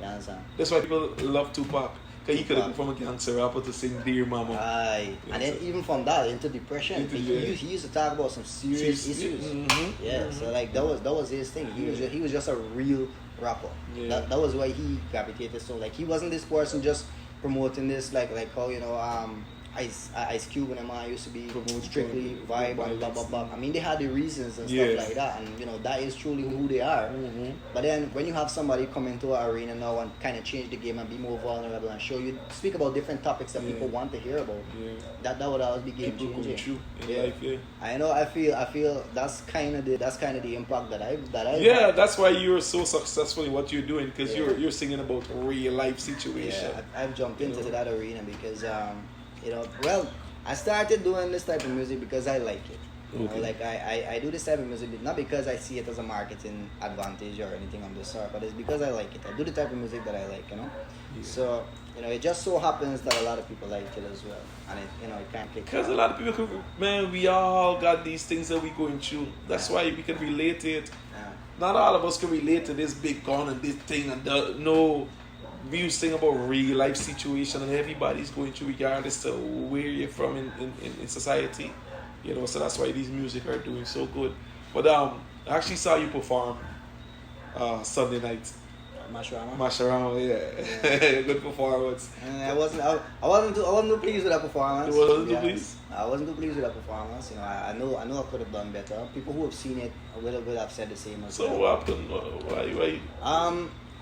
You understand? That's why people love Tupac. Because he could have been from a gangster rapper to sing Dear Mama. Aye. And then even from that into depression, he used to talk about some serious issues. So like that was his thing. He was just a real rapper. That was why he gravitated so. Like he wasn't this person just promoting this like how, you know, Ice Cube and them used to be Promote strictly vibe and blah blah blah. I mean, they had the reasons and Yeah. stuff like that, and you know that is truly who they are. But then when you have somebody come into an arena now and kind of change the game and be more vulnerable and speak about different topics that people want to hear about, that would always be game People going changing. through in life, yeah. I know. I feel that's kind of the impact that I Yeah, that's why you're so successful in what you're doing, because Yeah. you're singing about real life situation. Yeah, I've jumped into that arena because well, I started doing this type of music because I like it. You know, like I do this type of music not because I see it as a marketing advantage or anything of the sort, but it's because I like it. I do the type of music that I like, you know. Yeah. So it just so happens that a lot of people like it as well, and it can't click. Because a lot of people, we all got these things that we going through. That's why we can relate it. Yeah. Not all of us can relate to this big gun and this thing and that. No, we sing about real life situation, and everybody's going through regardless of where you're from in society. You know, so that's why these music are doing so good. But I actually saw you perform Sunday night. Mash around, yeah. Good performance. And I wasn't too pleased with that performance. You wasn't too pleased? I wasn't too pleased with that performance. You know, I know I could have done better. People who have seen it will have said the same as So well. what happened? Why?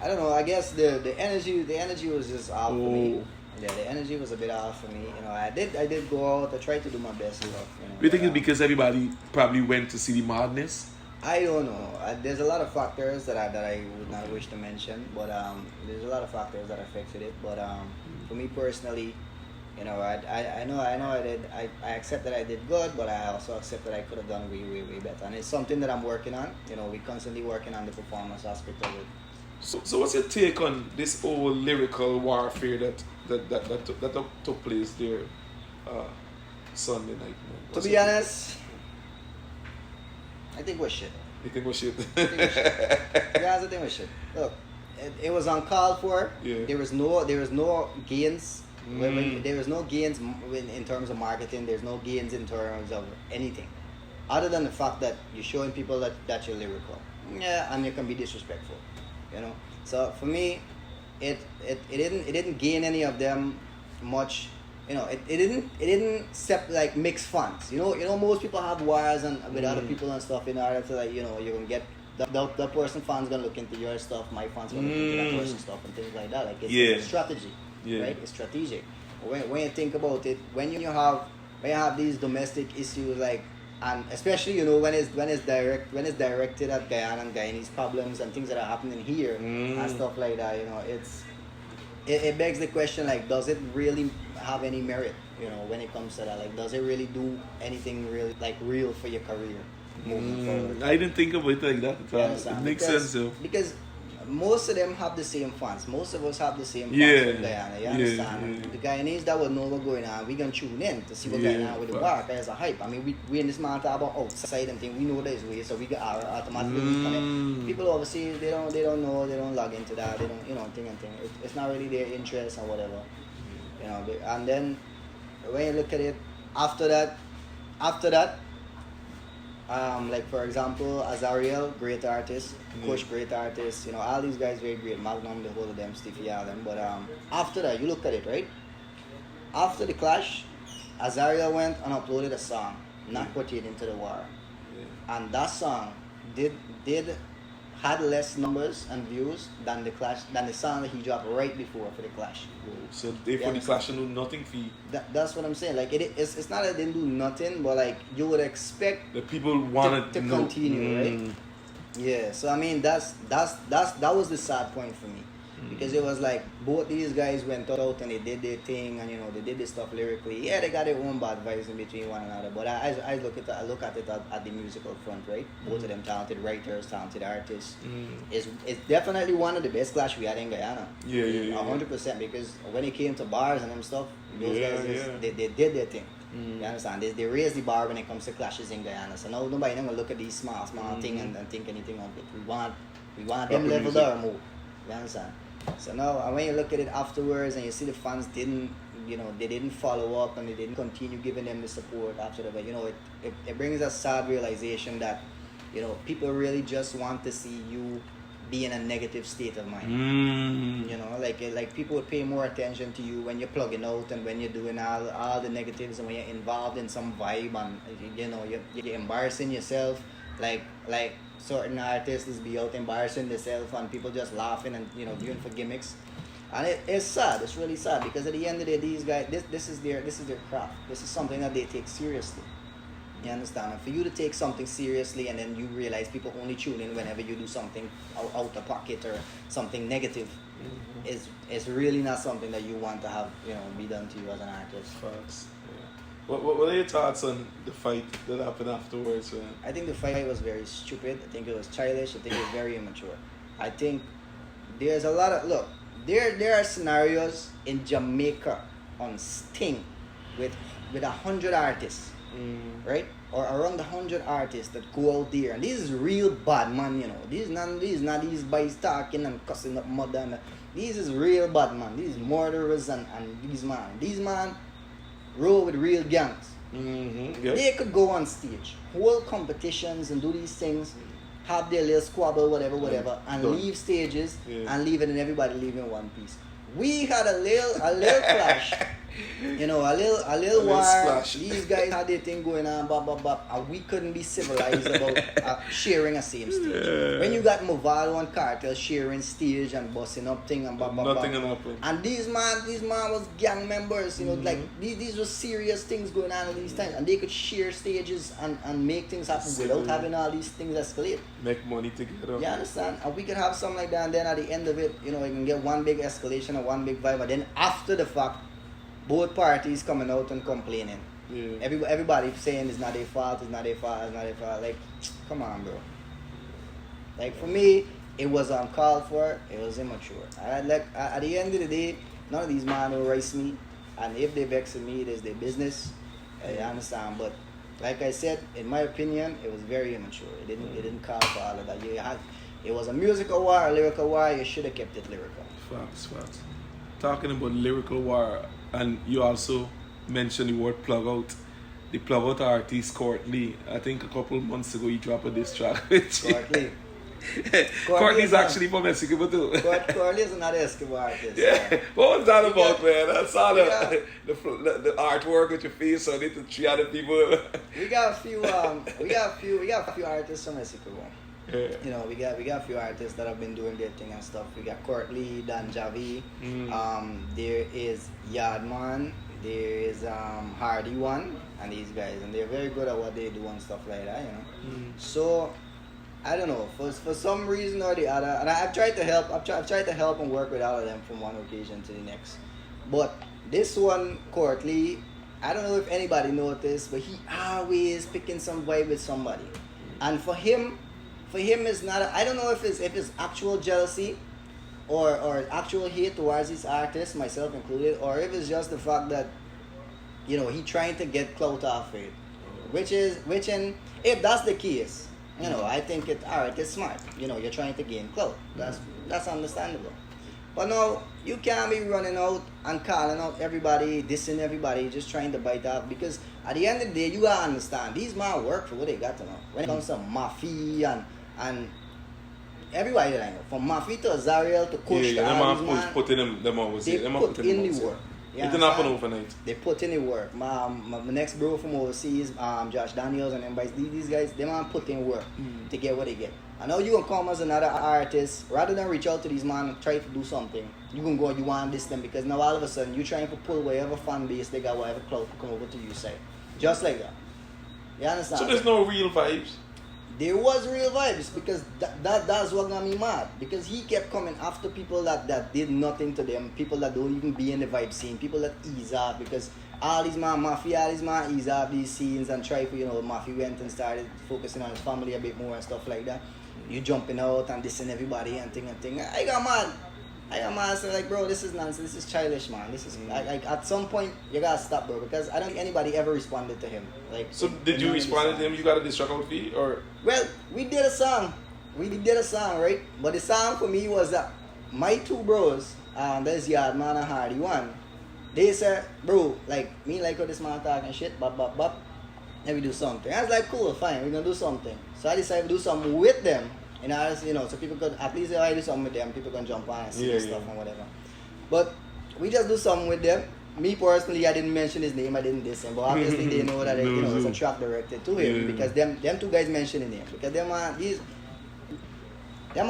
I don't know. I guess the energy was just off for me. Oh. Yeah, the energy was a bit off for me. You know, I did go out. I tried to do my best stuff. You know, You think it's because everybody probably went to see the madness? I don't know. There's a lot of factors that I would not wish to mention, but there's a lot of factors that affected it. But for me personally, you know, I know I did. I accept that I did good, but I also accept that I could have done way better. And it's something that I'm working on. You know, we're constantly working on the performance aspect of it. So what's your take on this whole lyrical warfare that took place there Sunday night? Man? To be honest, I think we're shit. You think we're shit? Yeah, I think we're shit. Look, it was uncalled for. Yeah. There was no gains. There was no gains in terms of marketing. There's no gains in terms of anything, other than the fact that you're showing people that you're lyrical. Yeah, and you can be disrespectful. You know. So for me, it didn't gain any of them much. You know, it didn't mix funds. You know, most people have wires and with other people and stuff in order to you can get that person fans gonna look into your stuff, my fans gonna look into that person's stuff and things like that. Like it's strategy, right? It's strategic. When you think about it, when you have these domestic issues and especially when it's directed at Guyana and Guyanese problems and things that are happening here and stuff like that. You know, it begs the question, does it really have any merit, when it comes to that? Does it really do anything really real for your career moving forward? I didn't think of it like that at all. It makes sense though. Because most of them have the same fans. Most of us have the same fans in Guyana. You understand? The Guyanese that would know what's going on, we can tune in to see what's going on with the war. There's a hype. I mean, we in this matter about outside and thing. We know there's ways, so we get our automatically connect. People overseas, they don't know, they don't log into that. They don't thing. It's not really their interest or whatever. And then when you look at it after that. For example, Azariel, great artist, Kush, great artist, all these guys very great, Magnum, the whole of them, Stiffy, all them. But after that, you look at it, right? After the clash, Azariel went and uploaded a song, not pertaining to the war. And that song had less numbers and views than the song that he dropped right before for the clash. So therefore the clash do nothing for you. That's what I'm saying. It's not that they do nothing, but you would expect the people wanted to continue, right? Yeah. So I mean that was the sad point for me. Because it was both these guys went out and they did their thing and they did this stuff lyrically. Yeah, they got their own bad vibes in between one another. But I look at it at the musical front, right? Both of them talented writers, talented artists. It's definitely one of the best clash we had in Guyana. Yeah. 100%, because when it came to bars and them stuff, those guys they did their thing. You understand? They raised the bar when it comes to clashes in Guyana. So now nobody gonna look at these small thing and think anything of it. We want them level there more. You understand? So now when you look at it afterwards and you see the fans didn't follow up and they didn't continue giving them the support after that, but it brings a sad realization that people really just want to see you be in a negative state of mind. Mm. You know, like people would pay more attention to you when you're plugging out and when you're doing all the negatives and when you're involved in some vibe and you know you're embarrassing yourself. Like certain artists be out embarrassing themselves and people just laughing and you know doing for gimmicks. And it's sad. It's really sad because at the end of the day, these guys, this is their craft. This is something that they take seriously. You understand? And for you to take something seriously and then you realize people only tune in whenever you do something out of pocket or something negative, is really not something that you want to have, you know, be done to you as an artist. Facts. Yeah. What are your thoughts on the fight that happened afterwards, man? I think the fight was very stupid. I think it was childish. I think it was very immature. I think there's a lot of there are scenarios in Jamaica on Sting with 100 artists, right? Or around 100 artists that go out there, and this is real bad man, you know. These not these boys talking and cussing up mother. And these is real bad man. These murderers and these man roll with real gangs. Mm-hmm. Yep. They could go on stage, hold competitions and do these things, have their little squabble, whatever, and leave stages and leave it, and everybody leave in one piece. We had a little clash, you know, a little war. Splash. These guys had their thing going on, and we couldn't be civilized about sharing a same stage. Yeah. When you got Movalo and Cartel sharing stage and busting up thing and Nothing happened. and these man was gang members, you know, like these were serious things going on at these times, and they could share stages and make things happen without having all these things escalate. Make money together. You understand? And we could have something like that, and then at the end of it, you know, you can get one big escalation and one big vibe, and then after the fact, both parties coming out and complaining. Yeah. Everybody saying it's not their fault, it's not their fault. Like, come on, bro. Like, for me, it was uncalled for, it was immature. At the end of the day, none of these men will race me, and if they vexing me, it is their business. I understand, but like I said, in my opinion, it was very immature. It didn't call for all of that. It was a musical war, a lyrical war. You should have kept it lyrical. Facts. Talking about lyrical war, and you also mentioned the word plug out. The plug out artist Courtney. I think a couple months ago he dropped a diss track. Courtney. Courtney's actually from Mexico too. Courtney is another Escobar artist. Yeah. What was that about, man? I saw the artwork with your face on it and 300 people. We got a few artists from Mexico. Yeah. You know, we got a few artists that have been doing their thing and stuff. We got Courtney, Dan Javi. There is Yardman. There is Hardy One, and these guys, and they're very good at what they do and stuff like that. You know. So I don't know, for some reason or the other, and I've tried to help. I've tried to help and work with all of them from one occasion to the next. But this one, Courtney, I don't know if anybody noticed, but he always picking some vibe with somebody, and for him it's not. I don't know if it's actual jealousy, or actual hate towards these artists, myself included, or if it's just the fact that, you know, he trying to get clout off it, which if that's the case, you know, I think it's smart. You know, you're trying to gain clout. That's understandable. But no, you can't be running out and calling out everybody, dissing everybody, just trying to bite off, because at the end of the day, you gotta understand, these men work for what they got to know. When it comes to Mafia and everybody that I know, from Mafi to Azariel to Kush to all these man, put in them always. they put in the work. It didn't happen overnight. They put in the work. My next bro from overseas, Josh Daniels and them guys, these guys, they man put in work to get what they get. I know you gonna come as another artist, rather than reach out to these man and try to do something, you gonna go, you want this them, because now all of a sudden you trying to pull whatever fan base they got, whatever clout to come over to you side. Just like that. You understand? So there's no real vibes? There was real vibes, because that's what got me mad. Because he kept coming after people that did nothing to them, people that don't even be in the vibe scene, people that ease up, because all these man ease up these scenes and try for, you know, Mafia went and started focusing on his family a bit more and stuff like that. You jumping out and dissing everybody and thing. I got mad. So like, bro, this is nonsense. This is childish, man. This is like at some point you gotta stop, bro, because I don't think anybody ever responded to him. Like, so did you respond to him? You got a diss track out fee, or? Well, we did a song, right? But the song for me was that my two bros, there's Yardman and Hardy One. They said, bro, like me like how this man talking shit, bop. Let me do something. I was like, cool, fine, we're gonna do something. So I decided to do something with them, So people could, at least if I do something with them, people can jump on and see the stuff and whatever. But we just do something with them. Me personally, I didn't mention his name, I didn't diss him, but obviously they know that it's a track directed to him because them two guys mentioned his name because them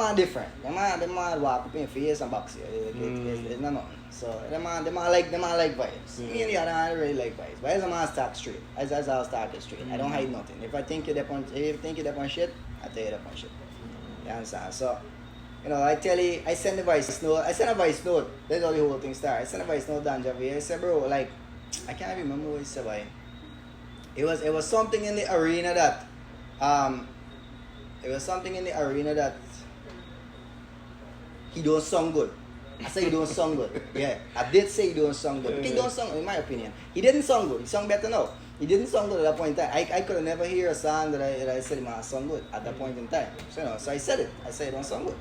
are different. Them are walk up in face and box here. It's not nothing. So them are like vibes. Me and the other, I don't really like vibes. Vibes I'm start straight. As I'll start it straight. I don't hide nothing. If I think you're up on shit, I tell you up on shit. You understand? So I send a voice note. That's how the whole thing started. I sent a voice note down Javier. I said, bro, like, I can't remember what he said, boy. It was something in the arena that, he don't sound good. I say he don't sound good. Yeah, I did say he don't sound good. He don't sound, in my opinion. He didn't sound good. He sound better now. He didn't sound good at that point in time. I could have never hear a song that I said he might sound good at that point in time. So I said it. I said it don't sound good.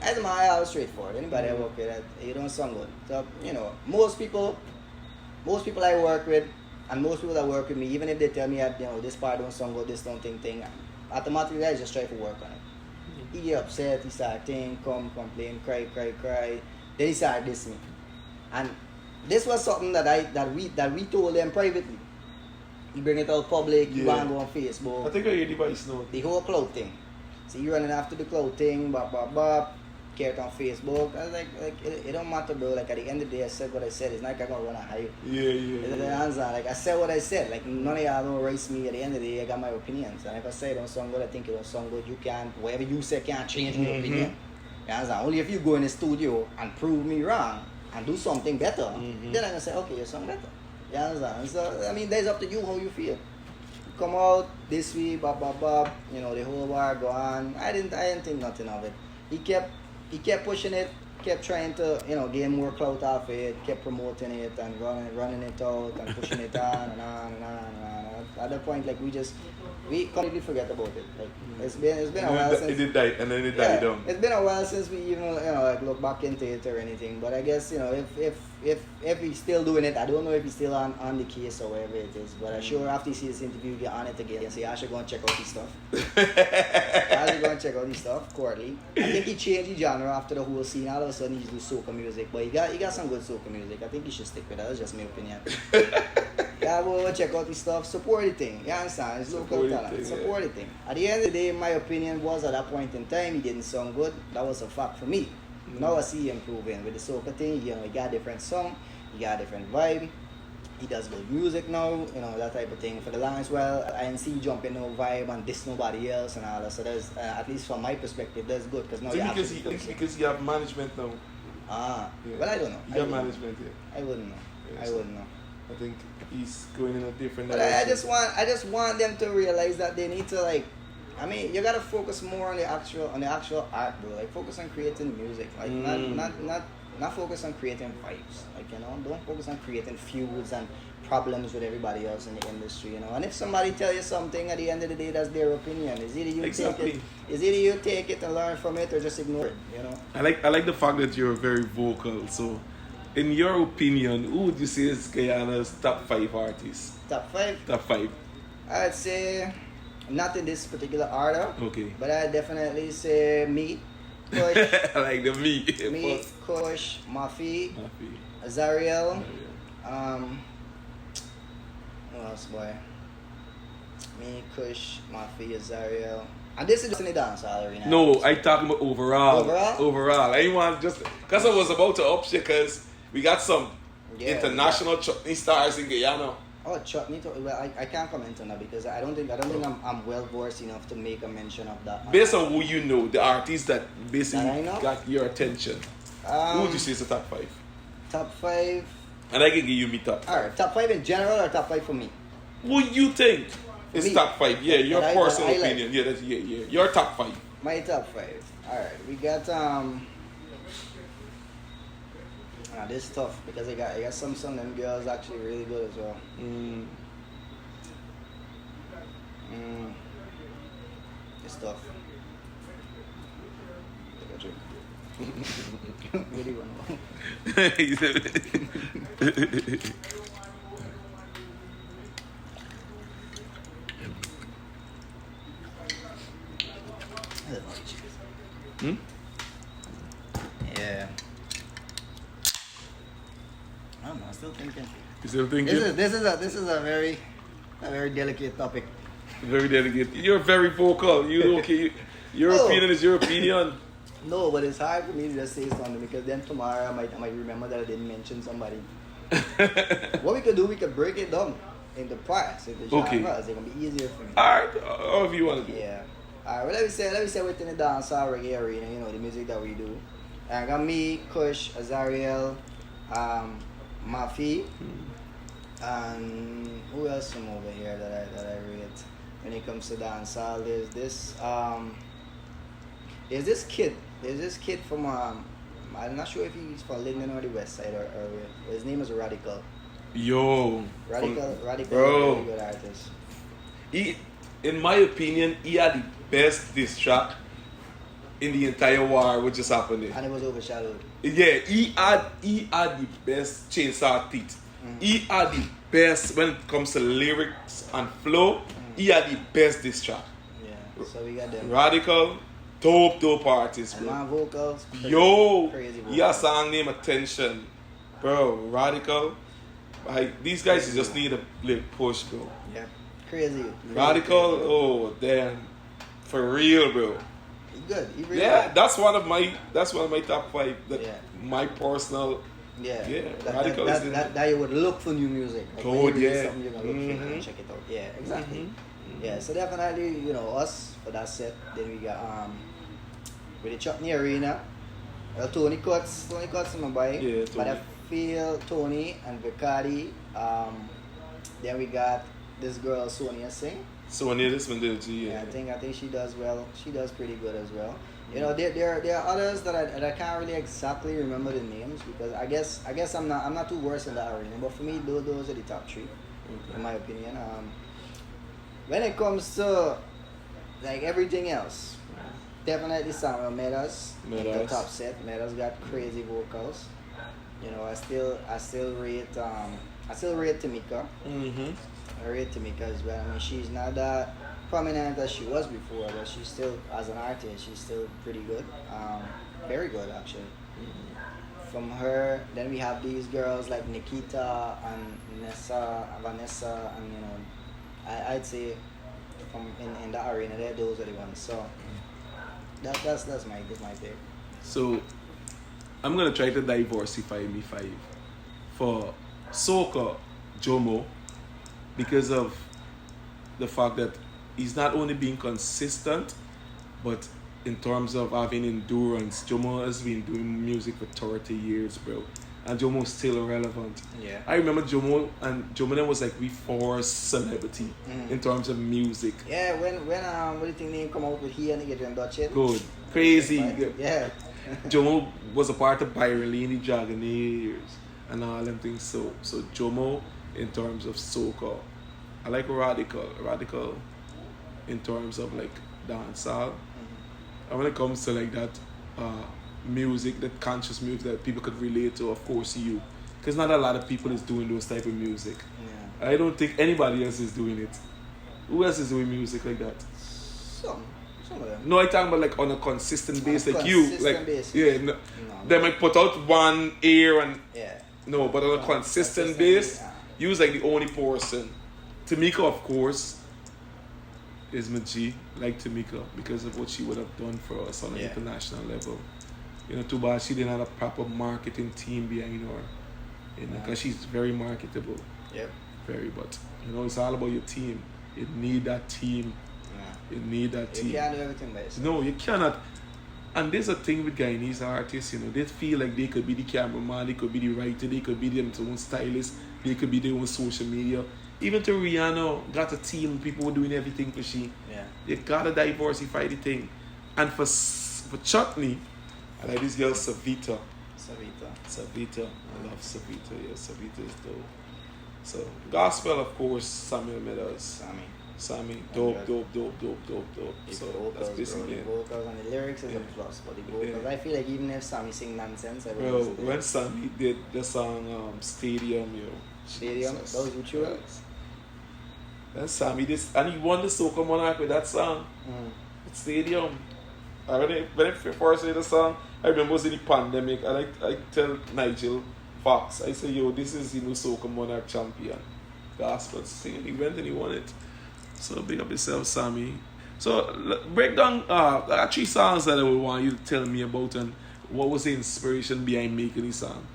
As my I was straightforward. Anybody I work with, you don't sound good. So most people I work with, and most people that work with me, even if they tell me that this part don't sound good, this don't thing, automatically I just try to work on it. He get upset, he start complain, cry. Then he started dissing me. And this was something that we told them privately. He bring it out public, you want to go on Facebook. I think I hear the voice note. The whole cloud thing. So you running after the cloud thing, care it on Facebook. I was like it don't matter, bro. Like at the end of the day, I said what I said. It's not like I'm gonna run a hype. Like I said what I said. Like none of y'all don't race me. At the end of the day, I got my opinions. And if I say it don't sound good, I think it don't sound good. You can't, whatever you say can't change my opinion. You understand? Only if you go in the studio and prove me wrong and do something better, then I'm gonna say, okay, you sound better. You understand? So that's up to you how you feel. Come out this week, the whole war go on. I didn't think nothing of it. He kept pushing it, kept trying to, gain more clout off it, kept promoting it and running it out and pushing it on and on and on and on. At that point, like we completely forget about it. Like it's been a while since it did die, and then it died down. It's been a while since we even look back into it or anything. But I guess if he's still doing it, I don't know if he's still on the case or whatever it is. But I'm sure after you see this interview, get on it again and say I should go and check out this stuff. Quarterly. I think he changed the genre after the whole scene. All of a sudden he's do soca music, but he got some good soca music. I think he should stick with that. That's just my opinion. Yeah, go check out his stuff. Support the thing. You understand? It's local talent. Support the thing. At the end of the day, my opinion was at that point in time he didn't sound good. That was a fact for me. Now I see him improving with the soca thing. He got a different song. He got a different vibe. He does good music now. That type of thing. For the longest while, I didn't see him jump in no vibe and diss nobody else and all that. So there's, at least from my perspective, that's good because now because you have management now. Well, I don't know. You have management here. I wouldn't know. Yes. I wouldn't know. I think he's going in a different But direction. I just want them to realize that they need to you gotta focus more on the actual art, bro. Like focus on creating music. Like not focus on creating vibes. Like don't focus on creating feuds and problems with everybody else in the industry. And if somebody tell you something, at the end of the day, that's their opinion. Is either you take it and learn from it, or just ignore it. I like the fact that you're very vocal. So, in your opinion, who would you say is Guyana's top 5 artists? Top 5? Top 5. I'd say, not in this particular order. Okay. But I'd definitely say me, Kush. I like the me. Me, Kush, Mafi, Azariel. Who else, boy? Me, Kush, Mafi, Azariel. And this is just in the dance hall arena. No, I talking about overall. Overall? I want just because I was about to upshake because we got some international chutney stars in Guyana. Oh, chutney! Well, I can't comment on that because I don't think I'm well versed enough to make a mention of that. Based on who you know, the artists that basically got your attention, who would you say is the top 5? Top 5. And I can give you me top. All right, top 5 in general or top 5 for me? What you think is top 5? Yeah, your personal opinion. Like. Yeah. Your top 5. My top 5. All right, we got this is tough because I got some of them girls actually really good as well. It's tough. Really want Yeah. I don't know. I'm still thinking. You still thinking? This is a very delicate topic. Very delicate. You're very vocal. You okay? Your Oh. opinion is your opinion. No, but it's hard for me to just say something because then tomorrow I might remember that I didn't mention somebody. What we could do, we could break it down into parts, into Okay. genres. It's gonna be easier for me. Alright, however you want to do. Yeah. Alright, well let me say within the dancehall reggae arena, you know, the music that we do. I got me, Kush, Azariel, Mafi, and who else from over here that I rate when it comes to dancehall? There's this kid from I'm not sure if he's from Linden or the West Side or his name is Lyrical. Yo. Radical, bro. very good artist. He, in my opinion, he had the best diss track in the entire war which just happened there. And it was overshadowed. Yeah, he had the best chainsaw teeth. He had the best when it comes to lyrics and flow. He had the best diss track. Yeah. So we got them. Radical, dope artist, And bro. my vocals. Yo, Crazy vocals. he has song name Attention, bro. Radical, like these guys just need a little push, bro. Yeah. Crazy. Radical, oh damn, for real, bro. He good. He really Yeah, good. that's one of my top 5. Yeah. My personal. Yeah. Yeah, That, Radical that, is in that, that you would look for new music. Like when Oh, you release yeah. something, you're gonna look for it and check it out. Yeah, exactly. Yeah, so definitely, you know, us for that set. Then we got with the Chutney Arena. Tony Cuts in my boy. Yeah, But I Tony. feel Tony and Vicardi. Then we got this girl Sonia Singh. So when this one did Yeah, I think she does well. She does pretty good as well. You know, there are others that I can't really exactly remember the names because I guess I'm not too versed in that arena. But for me, those are the top 3, in my opinion. When it comes to like everything else, definitely Samuel Meadows in the Meadows. top set. Meadows got crazy vocals. You know, I still rate Tamika. I rate Tamika as well. I mean, she's not that prominent as she was before, but she's still, as an artist, she's still pretty good. Very good, actually. From her, then we have these girls like Nikita and Vanessa, and you know, I'd say from in the arena, those are the ones. So that's my take. So I'm gonna try to diversify me 5 for Soca Jomo because of the fact that he's not only being consistent, but in terms of having endurance. Jomo has been doing music for 30 years, bro. And Jomo's still relevant. Yeah. I remember Jomo then was like we forced celebrity in terms of music. Yeah, when what do you think they come out with he and Adrian Dutch it? Good. Crazy. Yeah. Jomo was a part of Byron Lee, the Dragonaires and all them things. So Jomo in terms of soca. I like Radical in terms of like dancehall. And when it comes to like that music, that conscious music that people could relate to, of course you. Because not a lot of people is doing those type of music. Yeah. I don't think anybody else is doing it. Who else is doing music like that? Some of them. No, I talking about like on a consistent basis, like consistent you, like basis. yeah. No. They might put out one year and Yeah. no, but on a consistent Consistent, base, yeah. you was like the only person. Tamika, of course, is my G, like Tamika, because of what she would have done for us on an Yeah. international level. You know, too bad she didn't have a proper marketing team behind her. You know, because she's very marketable. Yep. Very, but you know, it's all about your team. You need that team. Yeah. You need that team. You can't do everything by yourself. No, you cannot. And there's a thing with Guyanese artists, you know, they feel like they could be the cameraman, they could be the writer, they could be their own stylist, they could be their own social media. Even to Rihanna, got a team, people were doing everything for she. Yeah. You gotta diversify the thing. And for Chutney, I like this girl Savita. Savita. I love Savita, yeah, Savita is dope. So, gospel, of course, Samuel Meadows. Sammy, dope. So, that's basically The it. vocals and the lyrics is a plus, but the vocals, Yeah. I feel like even if Sammy sing nonsense, I will Bro, listen to when it. Sammy did the song Stadium, yo. Stadium, Jesus. that was with you? Yes. Then Sammy and he won the Soca Monarch with that song. Stadium. When I first heard the song, I remember it was in the pandemic, and I tell Nigel Fox, I say, yo, this is Soca Monarch champion. Gospel singing, he went and he won it. So big up yourself, Sammy. So break down, there are 3 songs that I would want you to tell me about, and what was the inspiration behind making this song?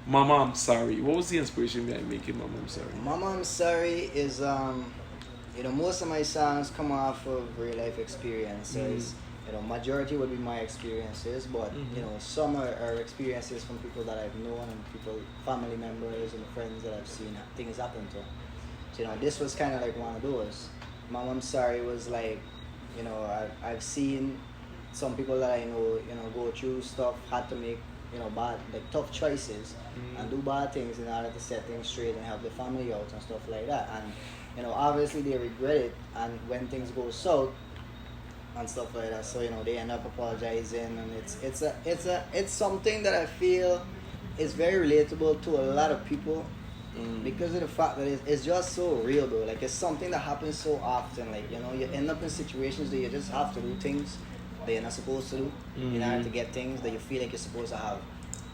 Mama, I'm Sorry. What was the inspiration behind making Mama, I'm Sorry? Mama, I'm Sorry is, most of my songs come off of real life experiences. Majority would be my experiences, but some are experiences from people that I've known and family members and friends that I've seen things happen to. So this was kind of like one of those. Mama, I'm Sorry was like, I've seen some people that I know, go through stuff, had to make, bad, like tough choices and do bad things in order to set things straight and help the family out and stuff like that. And obviously they regret it, and when things go south and stuff like that, so they end up apologizing, and it's something that I feel is very relatable to a lot of people because of the fact that it's just so real, bro. Like, it's something that happens so often. Like, you end up in situations that you just have to do things that you're not supposed to do in order to get things that you feel like you're supposed to have.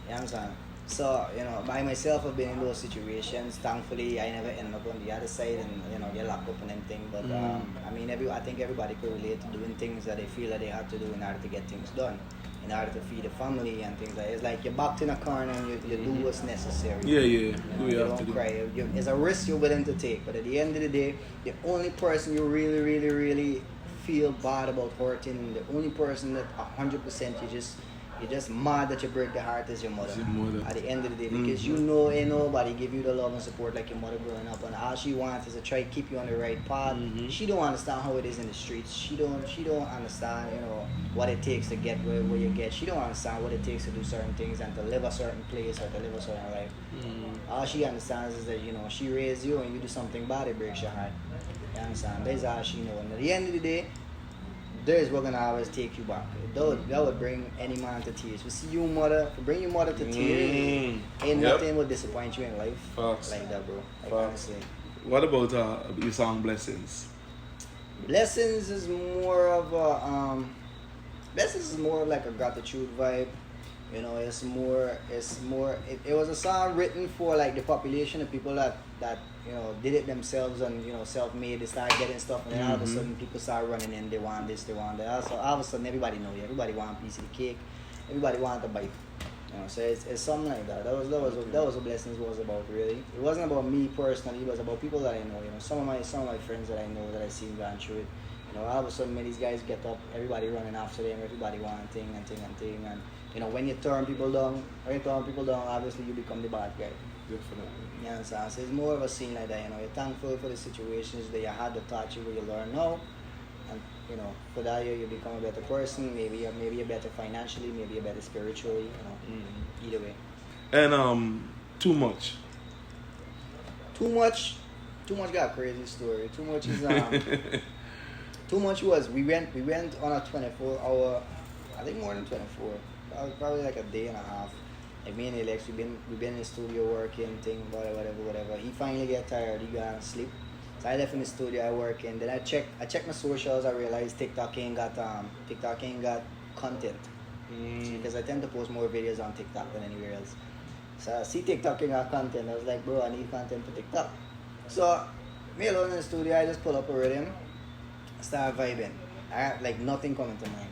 You understand? So, by myself, I've been in those situations. Thankfully, I never ended up on the other side and get locked up and everything. But, I think everybody could relate to doing things that they feel that they have to do in order to get things done, in order to feed the family and things like that. It's like you're backed in a corner and you do what's necessary. Yeah. You don't cry. It's a risk you're willing to take. But at the end of the day, the only person you really, really, really feel bad about hurting, the only person that 100% you're just mad that you break the heart is your mother. At the end of the day, because ain't nobody give you the love and support like your mother growing up, and all she wants is to try to keep you on the right path. She don't understand how it is in the streets. She don't understand what it takes to get where you get. She don't understand what it takes to do certain things and to live a certain place or to live a certain life. All she understands is that she raised you and you do something bad, it breaks your heart. You understand? That's all she knows. And at the end of the day, there's what's gonna always take you back. That would bring any man to tears. We see you, mother, bring your mother to tears. Ain't nothing will disappoint you in life. Facts. Like that, bro. Like, honestly. What about your song Blessings? Blessings is more of like a gratitude vibe. It was a song written for like the population of people that did it themselves and self-made. They started getting stuff, and then all of a sudden people start running in. They want this, they want that. So all of a sudden everybody know you. Everybody want a piece of the cake. Everybody want to bite. So it's something like that. That was what Blessings was about, really. It wasn't about me personally. It was about people that I know. Some of my friends that I know that I seen going through it. All of a sudden when these guys get up, everybody running after them. Everybody want a thing. And when you turn people down, obviously you become the bad guy. Definitely. So it's more of a scene like that. You're thankful for the situations that you had that taught you what you learn now, and for that you become a better person. Maybe you're better financially, maybe you're better spiritually. Either way. And Too Much. Too much got a crazy story. Too Much is Too Much was we went on a 24-hour, I think more than 24. Probably like a day and a half. Like me and Alex, we've been in the studio working, whatever. He finally get tired, he got to sleep. So I left in the studio, I work in. Then I checked my socials, I realized TikTok ain't got content. Because I tend to post more videos on TikTok than anywhere else. So I see TikTok ain't got content. I was like, bro, I need content for TikTok. So me alone in the studio, I just pull up a rhythm, start vibing. I had like nothing coming to mind.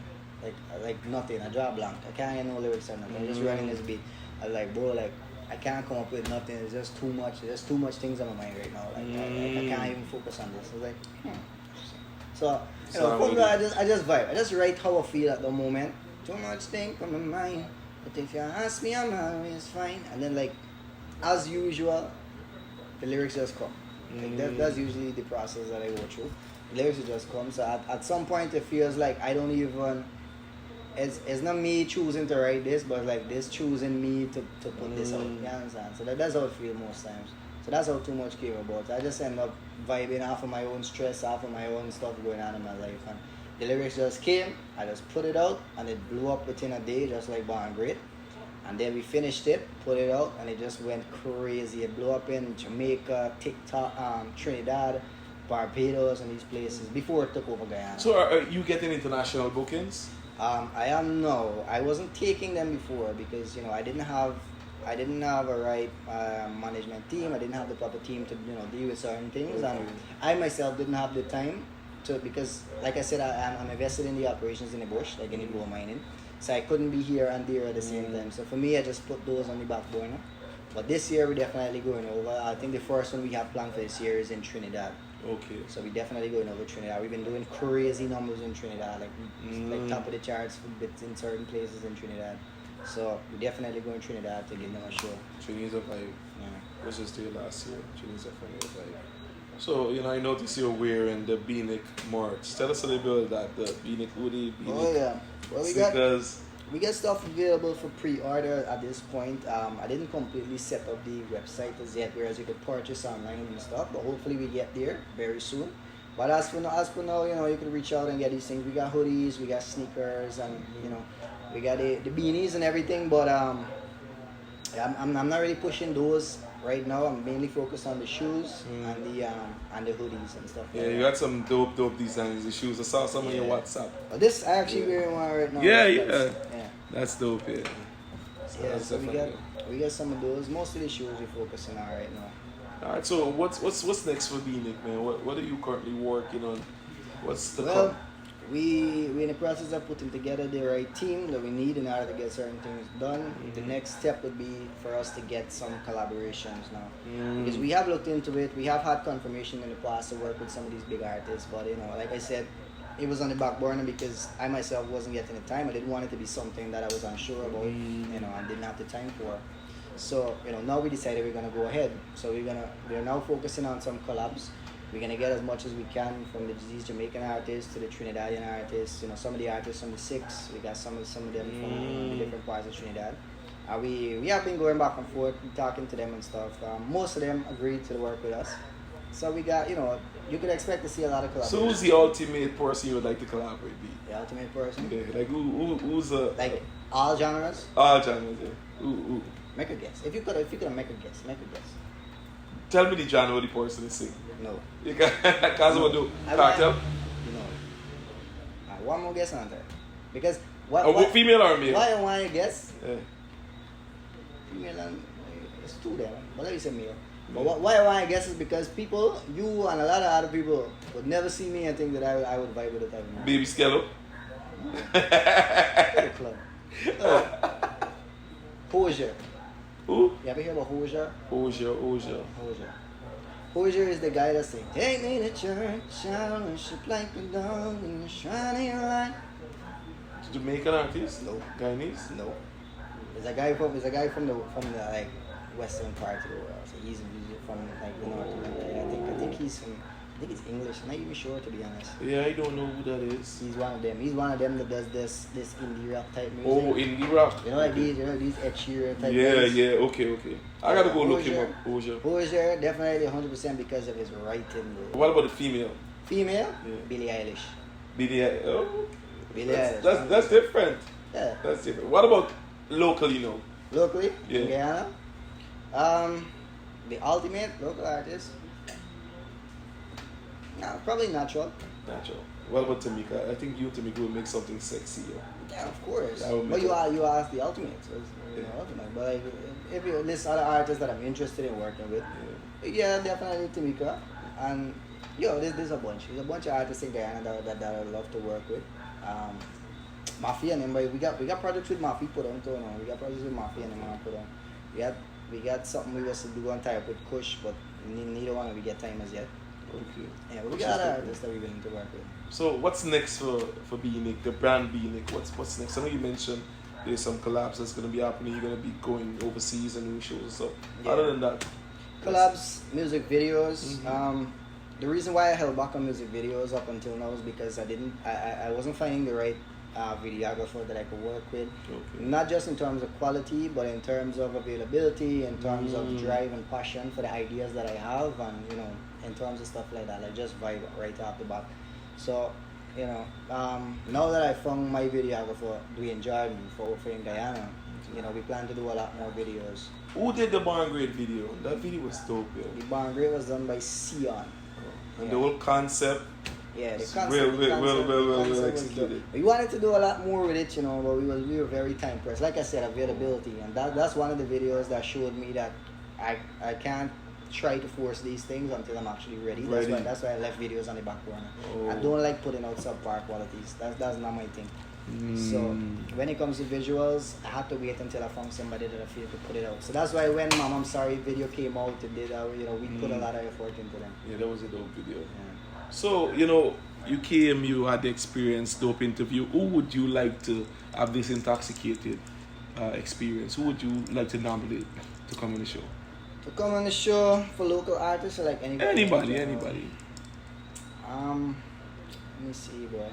Like nothing, I draw blank. I can't get no lyrics or nothing. I'm just running this beat. I was like, bro, like I can't come up with nothing. It's just too much. There's too much things on my mind right now. I can't even focus on this. I was like, So I just vibe. I just write how I feel at the moment. Too much thing on my mind. But if you ask me, I'm always fine. And then like, as usual, the lyrics just come. Like that's usually the process that I go through. The lyrics will just come. So at some point it feels like I don't even. It's not me choosing to write this, but like this choosing me to put this out. You understand? So that's how it feels most times. So that's how Too Much came about. I just end up vibing off of my own stress, off of my own stuff going on in my life. And the lyrics just came, I just put it out, and it blew up within a day, just like Born Great. And then we finished it, put it out, and it just went crazy. It blew up in Jamaica, TikTok, Trinidad, Barbados and these places before it took over Guyana. So are you getting international bookings? I am now. I wasn't taking them before because I didn't have a right management team. I didn't have the proper team to deal with certain things, and I myself didn't have the time to, because like I said, I'm invested in the operations in the bush, like in the gold mining, so I couldn't be here and there at the same time. So for me, I just put those on the back burner. But this year we're definitely going over. I think the first one we have planned for this year is in Trinidad. Okay. So we're definitely going over Trinidad. We've been doing crazy numbers in Trinidad, like top of the charts in certain places in Trinidad. So we're definitely going Trinidad to give them a show. Trinidad's a vibe. Yeah. Was just there last year. Trinidad's definitely a vibe. So, I noticed you're wearing the BNICK merch. Tell us a little bit about that. BNICK hoodie, BNICK Oh yeah. Well, we got stuff available for pre-order at this point. I didn't completely set up the website as yet, whereas you could purchase online and stuff. But hopefully we get there very soon. But as for now, you can reach out and get these things. We got hoodies, we got sneakers, and we got the beanies and everything. But I'm not really pushing those right now. I'm mainly focused on the shoes and the hoodies and stuff. Yeah, you got some dope designs. The shoes. I saw some on your WhatsApp. Well, this I actually wearing one right now. Yeah. That's dope. Yeah. So we got some of those. Most of the shoes we're focusing on right now. All right. So what's next for BNICK, man? What are you currently working on? What's the Well, we're in the process of putting together the right team that we need in order to get certain things done. The next step would be for us to get some collaborations now, because we have looked into it. We have had confirmation in the past to work with some of these big artists, but like I said, it was on the back burner because I myself wasn't getting the time. I didn't want it to be something that I was unsure about, and didn't have the time for. So now we decided we're gonna go ahead. So we're now focusing on some collabs. We're gonna get as much as we can from these Jamaican artists to the Trinidadian artists. Some of the artists from the Six. We got some of them from the different parts of Trinidad. We have been going back and forth, talking to them and stuff. Most of them agreed to work with us. So we got, you could expect to see a lot of collaborations. So who's the ultimate person you would like to collaborate with? The ultimate person? Yeah, like who's a... Like all genres? All genres, yeah. Who? Make a guess. If you could make a guess, make a guess. Tell me the genre of the person is sing. No. You can't do cartel? No. One more guess on that. Because female or male? Why I want you to guess? Yeah. Female and it's two there. But let me say male. But why I want to guess is because people, you and a lot of other people would never see me and think that I would vibe with the type of man. Baby Skello? Club. Hosier. Who? You ever hear about Hosier? Hosier. Hosier is the guy that sings, take me to church, I worship like a dog in the shining light. Jamaican artist? No. Guyanese? No. There's a guy from the like western part of the world. So he's from like the north. I think he's English. I'm not even sure, to be honest. Yeah, I don't know who that is. He's one of them. He's one of them that does this indie rock type music. Oh, indie rock. Like these Ed Sheeran type. Yeah. Okay. I gotta go look him up. Hosier, definitely 100% because of his writing. Bro. What about the female? Female? Yeah. Billie Eilish. Billie Eilish. That's different. Yeah. That's different. What about locally, Locally? Yeah. In Guyana? The ultimate local artist? No, probably Natural. What about Tamika? I think you and Tamika will make something sexy. Yeah, of course. That would But make you asked the ultimate, so it's ultimate. But like, if you list other artists that I'm interested in working with, yeah, definitely Tamika. And there's a bunch. There's a bunch of artists in Guyana that I love to work with. Mafia and them, we got projects with Mafia put on too. We got projects with Mafia and them put on. We got something we was to do on tie up with Kush, but neither one of we get time as yet. Okay. Yeah, we got other artists that we're willing to work with. So what's next for BNICK, the brand BNICK? What's next? I know you mentioned there's some collabs that's gonna be happening. You're gonna be going overseas and doing shows. So other than that, collabs, music videos. The reason why I held back on music videos up until now is because I wasn't finding the right videographer that I could work with. Okay. Not just in terms of quality, but in terms of availability, in terms of drive and passion for the ideas that I have, and in terms of stuff like that, like just vibe right off the bat. So, now that I found my videographer, Dwayne Jordan, for in Guyana, we plan to do a lot more videos. Who did the Barn Grade video? That video was dope, yo. The Barn Grade was done by Sion. And the whole concept. Yeah, the It's concept. well executed. We wanted to do a lot more with it, you know, but we were very time pressed. Like I said, availability, and that's one of the videos that showed me that I can't try to force these things until I'm actually ready. That's why I left videos on the back burner. I don't like putting out subpar qualities. That's not my thing. So when it comes to visuals, I had to wait until I found somebody that I feel could put it out. So that's why when Mom I'm Sorry video came out, it did. We put a lot of effort into them. Yeah, that was a dope video. Yeah. So, you came, you had the experience, dope interview. Who would you like to have this intoxicated experience? Who would you like to nominate to come on the show? To come on the show for local artists or like anybody? Anybody. Let me see, bro.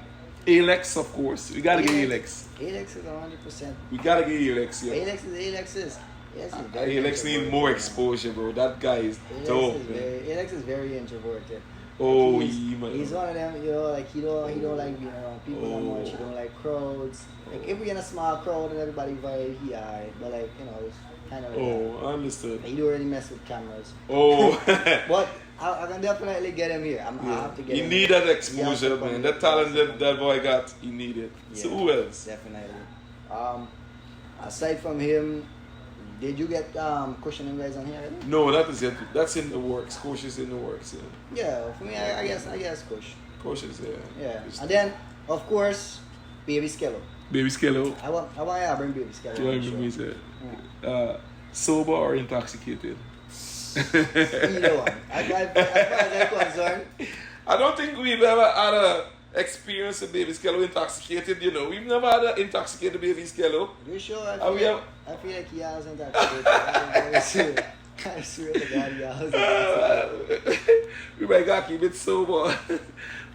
Alex, of course. We gotta get Alex. Alex is 100%. We gotta get Alex, yeah. Alex is Alex need more exposure, bro. That guy is dope. Alex is very introverted. Oh, he's one of them, like he don't like being around people that much. He don't like crowds. Like if we're in a small crowd and everybody vibe, he alright. But like it's kind of. Oh, I understood. He don't really mess with cameras. Oh. But I can definitely get him here. I have to get him. You need that exposure, man. That talent that boy got, he need it. Yeah, so who else? Definitely. Aside from him, did you get cushioning guys on here? Really? No, that is it. That's in the works. Kush is in the works. Yeah. Yeah, for me, I guess Kush. Kush is Yeah. And then, of course, Baby Skello. Baby Skello. I want to bring Baby Skello. You want me sober or intoxicated? Either one. As far as I'm concerned. I don't think we've ever had a experience with Baby Skello intoxicated. We've never had an intoxicated Baby Skello. You sure? I feel like he has intoxicated. I swear to God, he has intoxicated. We might gotta keep it sober.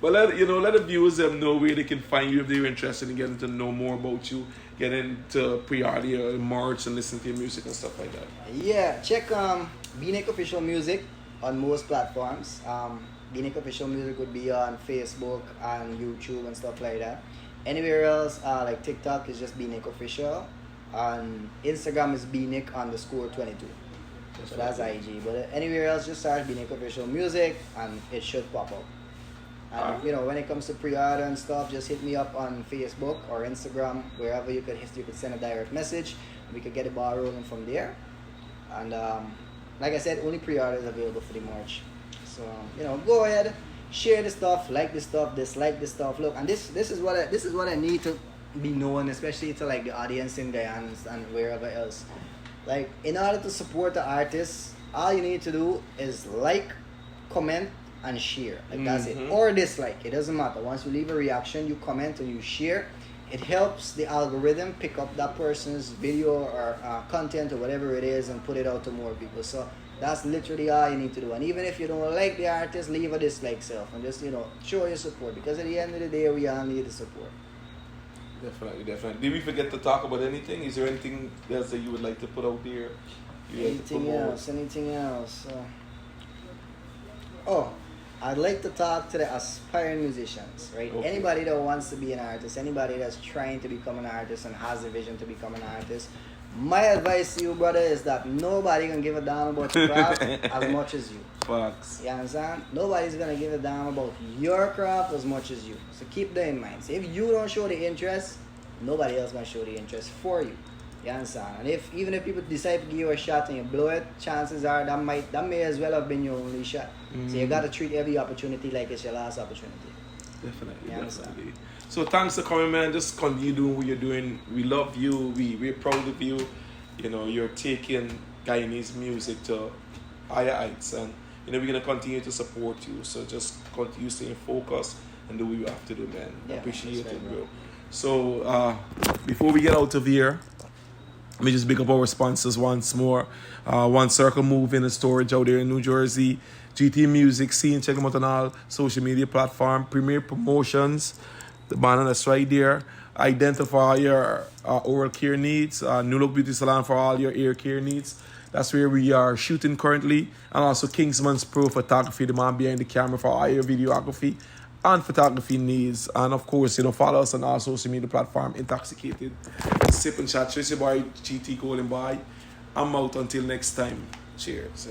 But let the viewers know where they can find you if they're interested in getting to know more about you, getting to pre-order your merch and listen to your music and stuff like that. Yeah, check BNICK Official Music on most platforms. BNICK Official Music would be on Facebook and YouTube and stuff like that. Anywhere else, like TikTok is just BNICK Official. And Instagram is BNICK_22. So that's IG. But anywhere else, just search BNICK Official Music and it should pop up. And when it comes to pre-order and stuff, just hit me up on Facebook or Instagram, wherever you could send a direct message. We could get the ball rolling from there. And like I said, only pre-order is available for the merch. So go ahead, share the stuff, like the stuff, dislike the stuff. Look, and this is what I need to be known, especially to like the audience in Guyana and wherever else. Like, in order to support the artists, all you need to do is like, comment, and share. Like that's it. Or dislike. It doesn't matter. Once you leave a reaction, you comment and you share. It helps the algorithm pick up that person's video or content or whatever it is and put it out to more people. So that's literally all you need to do. And even if you don't like the artist, leave a dislike self and just show your support, because at the end of the day, we all need the support. Definitely. Did we forget to talk about anything? Is there anything else that you would like to put out there? Anything else? I'd like to talk to the aspiring musicians, right? Okay. Anybody that wants to be an artist, anybody that's trying to become an artist and has a vision to become an artist. My advice to you, brother, is that nobody can give a damn about your craft as much as you. Facts. You understand? Nobody's gonna give a damn about your craft as much as you. So keep that in mind. So if you don't show the interest, nobody else gonna show the interest for you. You understand? And even if people decide to give you a shot and you blow it, chances are that may as well have been your only shot. So you gotta treat every opportunity like it's your last opportunity. Definitely. So thanks for coming, man. Just continue doing what you're doing. We love you. We're proud of you. You're taking Guyanese music to higher heights, and we're gonna continue to support you. So just continue staying focused and do what you have to do, man. Yeah, appreciate it, bro. So before we get out of here, let me just pick up our sponsors once more. One Circle Moving and Storage out there in New Jersey. GT Music Scene, check them out on all social media platforms. Premier Promotions, the banner that's right there. Identify your oral care needs. New Look Beauty Salon for all your ear care needs. That's where we are shooting currently. And also Kingsman's Pro Photography, the man behind the camera for all your videography and photography needs. And of course, follow us on our social media platform, Intoxicated. Sip and chat. It's your boy GT calling by. I'm out until next time. Cheers.